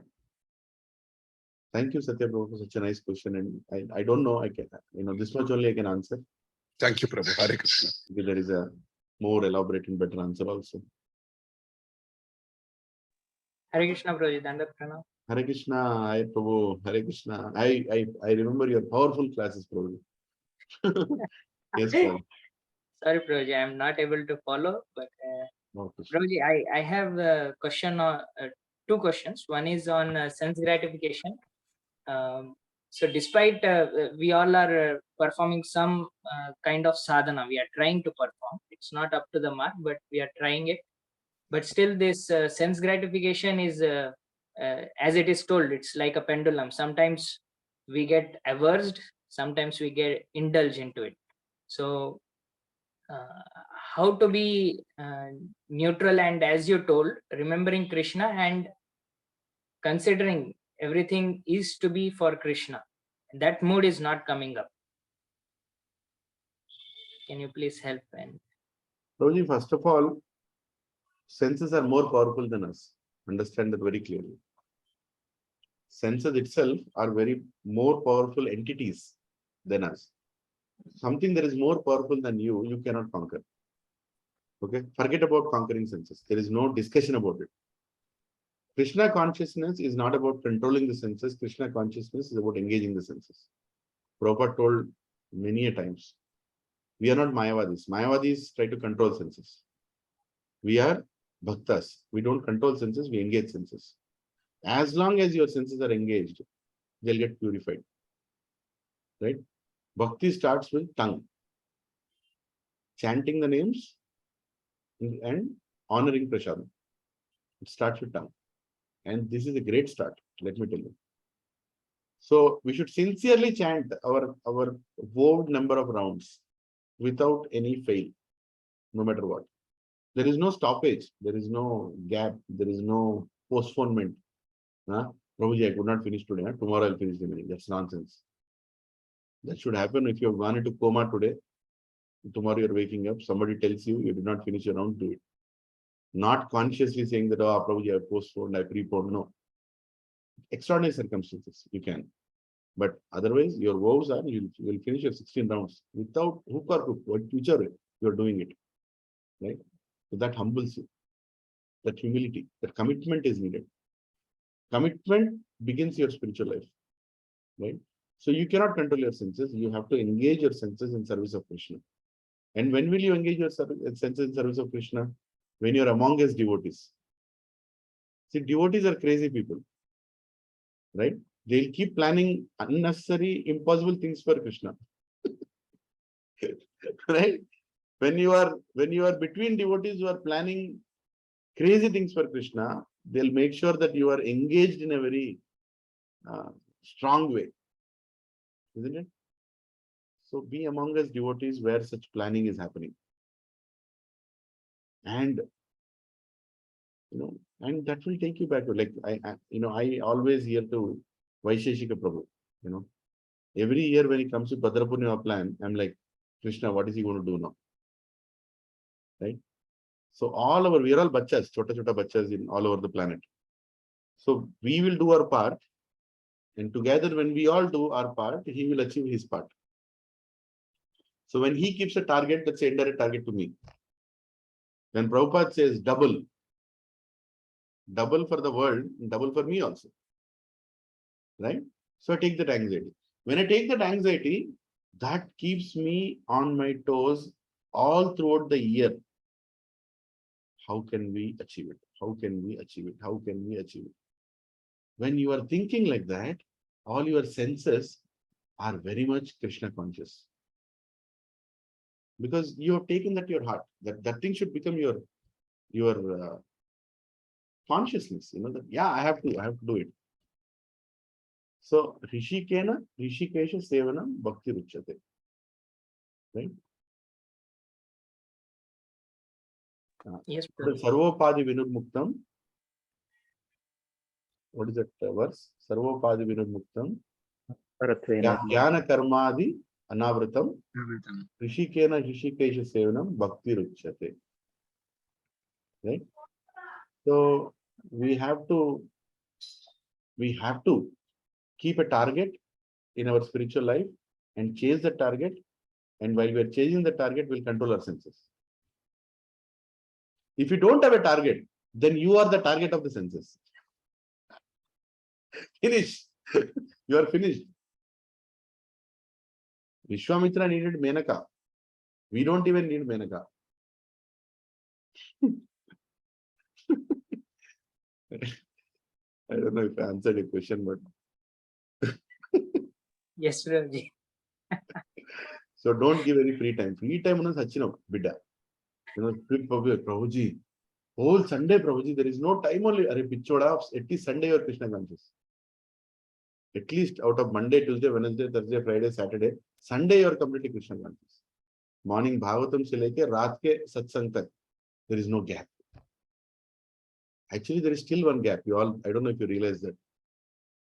Thank you, Satya Prabhu, for such a nice question. And I don't know, I can, this much only I can answer. Thank you, Prabhu. Hare Krishna. Because there is a more elaborate and better answer also. Hare Krishna, Prabhuji. Dandavat Pranam. Hare Krishna, Hare Prabhu, Hare Krishna. I remember your powerful classes, Prabhu. Yes, Prabhu. Sorry, Prabhuji, I am not able to follow, but No, Krishna. Prabhuji, I have a question on two questions. One is on sense gratification. So despite we all are performing some kind of sadhana, we are trying to perform. It's not up to the mark, but we are trying it. But still this sense gratification is, as it is told, it's like a pendulum. Sometimes we get averse, sometimes we get indulge into it. So how to be neutral, and as you told, remembering Krishna and considering everything is to be for Krishna. That mood is not coming up. Can you please help? And Prabhuji, first of all, senses are more powerful than us. Understand that very clearly. Senses itself are very more powerful entities than us. Something that is more powerful than you cannot conquer. Okay? Forget about conquering senses. There is no discussion about it. Krishna consciousness is not about controlling the senses. Krishna consciousness is about engaging the senses. Prabhupada told many a times. We are not Mayavadis. Mayavadis try to control senses. We are Bhaktas. We don't control senses, we engage senses. As long as your senses are engaged, they'll get purified. Right? Bhakti starts with tongue. Chanting the names and honoring Prasadam. It starts with tongue. And this is a great start, let me tell you. So we should sincerely chant our vowed number of rounds without any fail, no matter what. There is no stoppage, there is no gap, there is no postponement. Prabhuji, I could not finish today. Tomorrow I'll finish the meeting. That's nonsense. That should happen if you have gone into coma today. Tomorrow you're waking up, somebody tells you you did not finish your round, do it. Not consciously saying that, oh, Prabhuji, I postponed, I preponed. No. Extraordinary circumstances, you can. But otherwise, your vows are you will finish your 16 rounds without hook or crook, whichever you are doing it. Right? So that humbles you. That humility, that commitment is needed. Commitment begins your spiritual life, right? So you cannot control your senses. You have to engage your senses in service of Krishna. And when will you engage your senses in service of Krishna? When you're among his devotees. See, devotees are crazy people, right? They'll keep planning unnecessary, impossible things for Krishna. Right? When you are between devotees who are planning crazy things for Krishna, they'll make sure that you are engaged in a very strong way, isn't it? So be among us devotees where such planning is happening, and and that will take you back to, like, I always hear to Vaisheshika Prabhu. Every year when it comes to Bhadra Purnima plan, I'm like, Krishna, what is he going to do now? Right? So we are all bachas, chota bachas in all over the planet. So we will do our part, and together when we all do our part, he will achieve his part. So when he keeps a target, that's an indirect target to me. When Prabhupada says double for the world, double for me also. Right? So I take that anxiety. When I take that anxiety, that keeps me on my toes all throughout the year. How can we achieve it? How can we achieve it? How can we achieve it? When you are thinking like that, all your senses are very much Krishna conscious. Because you have taken that to your heart. That thing should become your consciousness. That I have to do it. So Rishikesha Sevanam Bhakti Ruchyate. Right? Yes. Sarvopadi Vinurmuktam. What is that verse? Sarvopadi Vinurmuktam. Jnana Karmadi Anavratam. Rishikesha Sevanam Bhakti Ruchyate. Right? So we have to keep a target in our spiritual life and chase the target. And while we are chasing the target, we'll control our senses. If you don't have a target, then you are the target of the senses. Finish. You are finished. Vishwamitra needed Menaka. We don't even need Menaka. I don't know if I answered your question, but Yes, Prabhuji. so don't give any free time. Free time is such a bidda. Prabhuji, whole Sunday, Prabhuji, there is no time only. Are pichoda, at least Sunday or Krishna conscious. At least out of Monday, Tuesday, Wednesday, Thursday, Friday, Saturday, Sunday you are completely Krishna conscious. Morning Bhagavatam se leke raat ke satsang tak, there is no gap. Actually, there is still one gap. I don't know if you realize that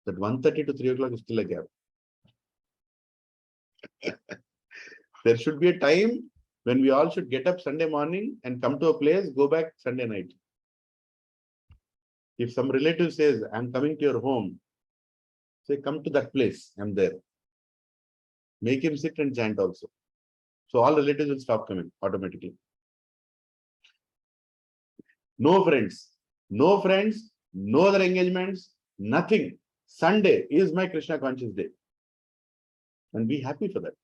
1:30 to 3 o'clock is still a gap. There should be a time when we all should get up Sunday morning and come to a place, go back Sunday night. If some relative says, I'm coming to your home, say, come to that place, I'm there. Make him sit and chant also. So all relatives will stop coming automatically. No friends, no other engagements, nothing. Sunday is my Krishna conscious day. And be happy for that.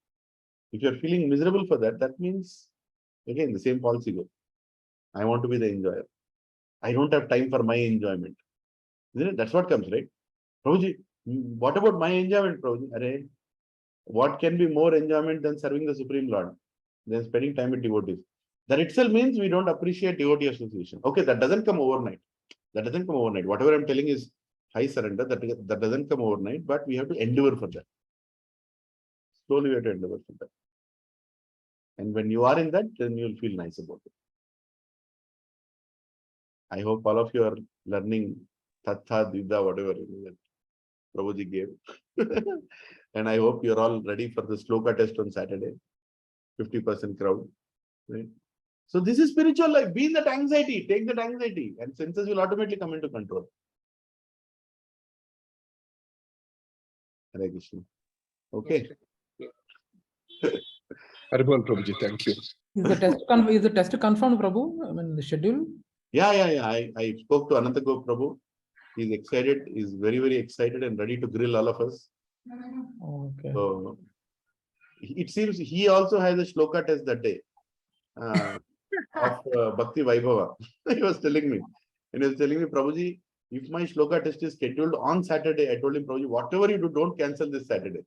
If you're feeling miserable for that, that means, again, the same false ego. I want to be the enjoyer. I don't have time for my enjoyment. Isn't it? That's what comes, right? Prabhuji, what about my enjoyment, Prabhuji? Array, what can be more enjoyment than serving the Supreme Lord? Than spending time with devotees. That itself means we don't appreciate devotee association. Okay, that doesn't come overnight. Whatever I'm telling is high surrender. That doesn't come overnight, but we have to endeavor for that. Slowly we have to endeavor for that. And when you are in that, then you'll feel nice about it. I hope all of you are learning Tattha, Dida, whatever that Prabhuji gave. And I hope you're all ready for the Sloka test on Saturday. 50% crowd. Right? So this is spiritual life. Be in that anxiety. Take that anxiety. And senses will automatically come into control. Hare Krishna. Okay. Haribol Prabhuji, thank you. Is the test confirmed, Prabhu? I mean, the schedule? Yeah. I spoke to Anantagop Prabhu. He's excited. He's very, very excited and ready to grill all of us. Okay. So it seems he also has a shloka test that day of Bhakti Vaibhava. He was telling me, and he was telling me, Prabhuji, if my shloka test is scheduled on Saturday, I told him, Prabhuji, whatever you do, don't cancel this Saturday.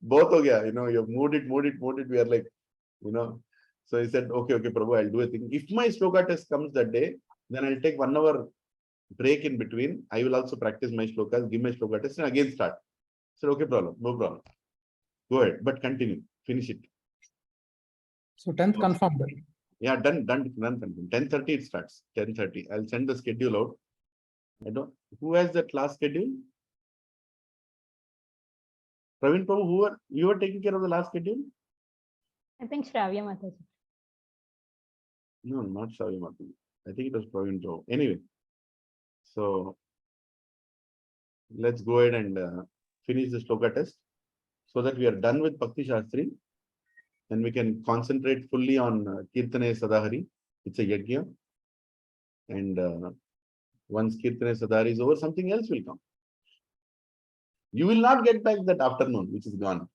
Both ho gaya, you've moved it. We are like, So he said, okay, Prabhu, I'll do a thing. If my shloka test comes that day, then I'll take 1 hour break in between. I will also practice my shlokas, give my shloka test, and again start. I said, okay, no problem. Go ahead, but continue, finish it. So 10th confirmed. Yeah, done. 10:30 it starts. 10:30. I'll send the schedule out. Who has that last schedule? Praveen Prabhu, you were taking care of the last schedule? I think Shravya Mataji. No, not Shavi Matu. I think it was Praveen Prabhu. Anyway, so let's go ahead and finish the shloka test so that we are done with Bhakti Shastri and we can concentrate fully on Kirtane Sadahari. It's a yajna. And once Kirtane Sadahari is over, something else will come. You will not get back that afternoon, which is gone.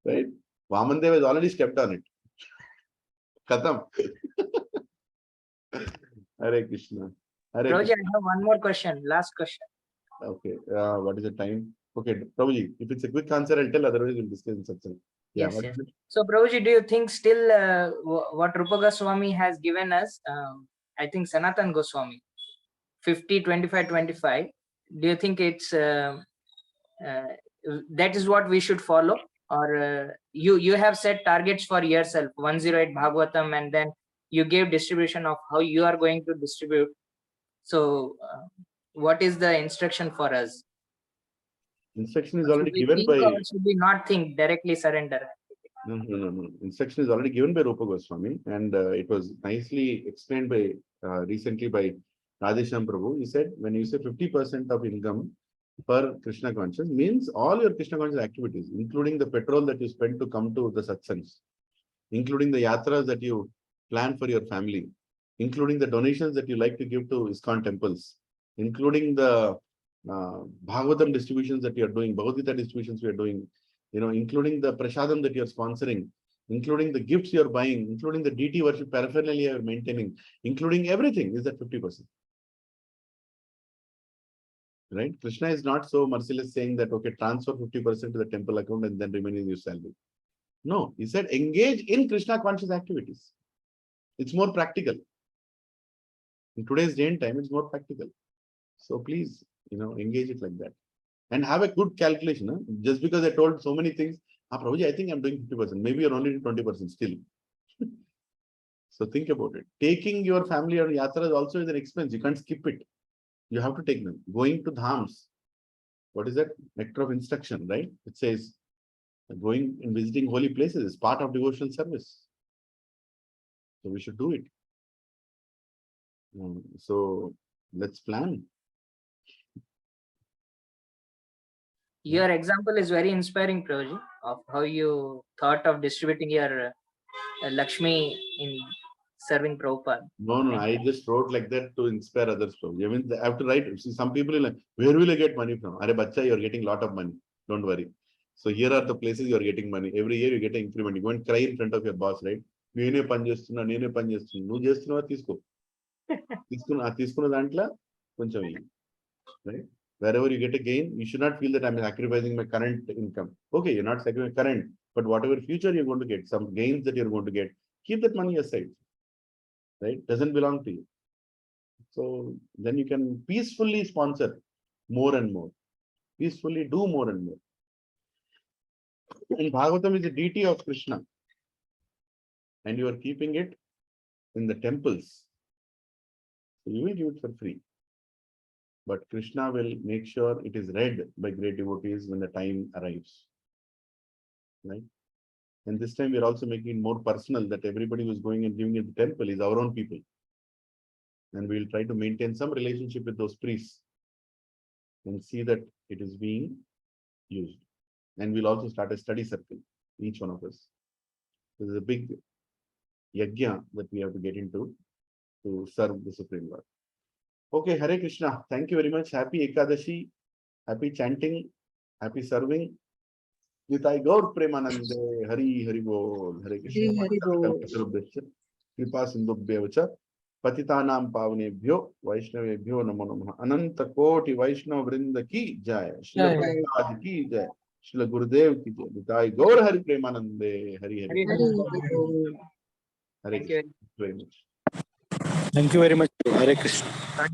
Right? Vamandev has already stepped on it. Khatam. Hare Krishna. Hare Prabhuji, Krishna. I have one more question. Last question. Okay. What is the time? Okay, Prabhuji, if it's a quick answer, I'll tell. Otherwise, we'll discuss in satsang. Yeah. Yes, What yes. is it? So, Prabhuji, do you think still what Rupa Goswami has given us, I think Sanatan Goswami, 50, 25, 25, do you think it's that is what we should follow? Or you have set targets for yourself, 108 Bhagavatam, and then you gave distribution of how you are going to distribute. So, what is the instruction for us? Instruction is Should already we given think by. or should we not think, directly surrender? No. Instruction is already given by Rupa Goswami, and it was nicely explained by recently by Radhesham Prabhu. He said, when you say 50% of income per Krishna conscious, means all your Krishna conscious activities, including the petrol that you spend to come to the satsangs, including the yatras that you plan for your family, including the donations that you like to give to ISKCON temples, including the Bhagavatam distributions that you are doing, Bhagavad Gita distributions we are doing, including the prasadam that you are sponsoring, including the gifts you are buying, including the deity worship paraphernalia you are maintaining, including everything is at 50%. Right? Krishna is not so merciless saying that, okay, transfer 50% to the temple account and then remaining your salary. No, he said engage in Krishna conscious activities. It's more practical. In today's day and time, it's more practical. So please, engage it like that. And have a good calculation. Huh? Just because I told so many things, Prabhuji, I think I'm doing 50%. Maybe you're only doing 20% still. So think about it. Taking your family on yatra is also an expense. You can't skip it. You have to take them. Going to dhams. What is that? Nectar of instruction, right? It says going and visiting holy places is part of devotional service. So we should do it. So let's plan. Your example is very inspiring, Prabhuji, of how you thought of distributing your Lakshmi in serving Prabhupada. No, I just wrote like that to inspire others. I mean, I have to write. See, some people are like, where will I get money from? Are bacha, you're getting a lot of money. Don't worry. So here are the places you're getting money. Every year you get an increment. You go and cry in front of your boss, right? నేనే పని చేస్తున్నా నువ్వు చేస్తున్నావా తీసుకో తీసుకున్న దాంట్లో కొంచెం right? Wherever you get a gain, you should not feel that I'm sacrificing my current income. Okay, you're not sacrificing current, but whatever future you're going to get, some gains that you're going to get, keep that money aside. Right? Doesn't belong to you. So then you can peacefully sponsor more and more. Peacefully do more and more. And Bhagavatam is the deity of Krishna. And you are keeping it in the temples. So you will give it for free. But Krishna will make sure it is read by great devotees when the time arrives. Right? And this time we are also making it more personal, that everybody who is going and giving at the temple is our own people. And we will try to maintain some relationship with those priests and see that it is being used. And we'll also start a study circle, each one of us. This is a big yajna that we have to get into. to serve the Supreme Lord. Okay, Hare Krishna. Thank you very much. Happy Ekadashi. Happy chanting. Happy serving. Nitai Gaur Premanande. Hari Hari Bol. Hare Krishna. Hari Bol. Kripa Sindhubhya Patitanam Pavnebhyo Vaishnavebhyo Namo Namaha. Ananta Koti Vaishnava Vrinda ki jai. Shila Prabhupada ki jai. Shila Gurudev ki jai. Nitai Gaur Hari Premanande. Hari Hari. Hari Hare Thank you. very much. Thank you very much. Hare Krishna.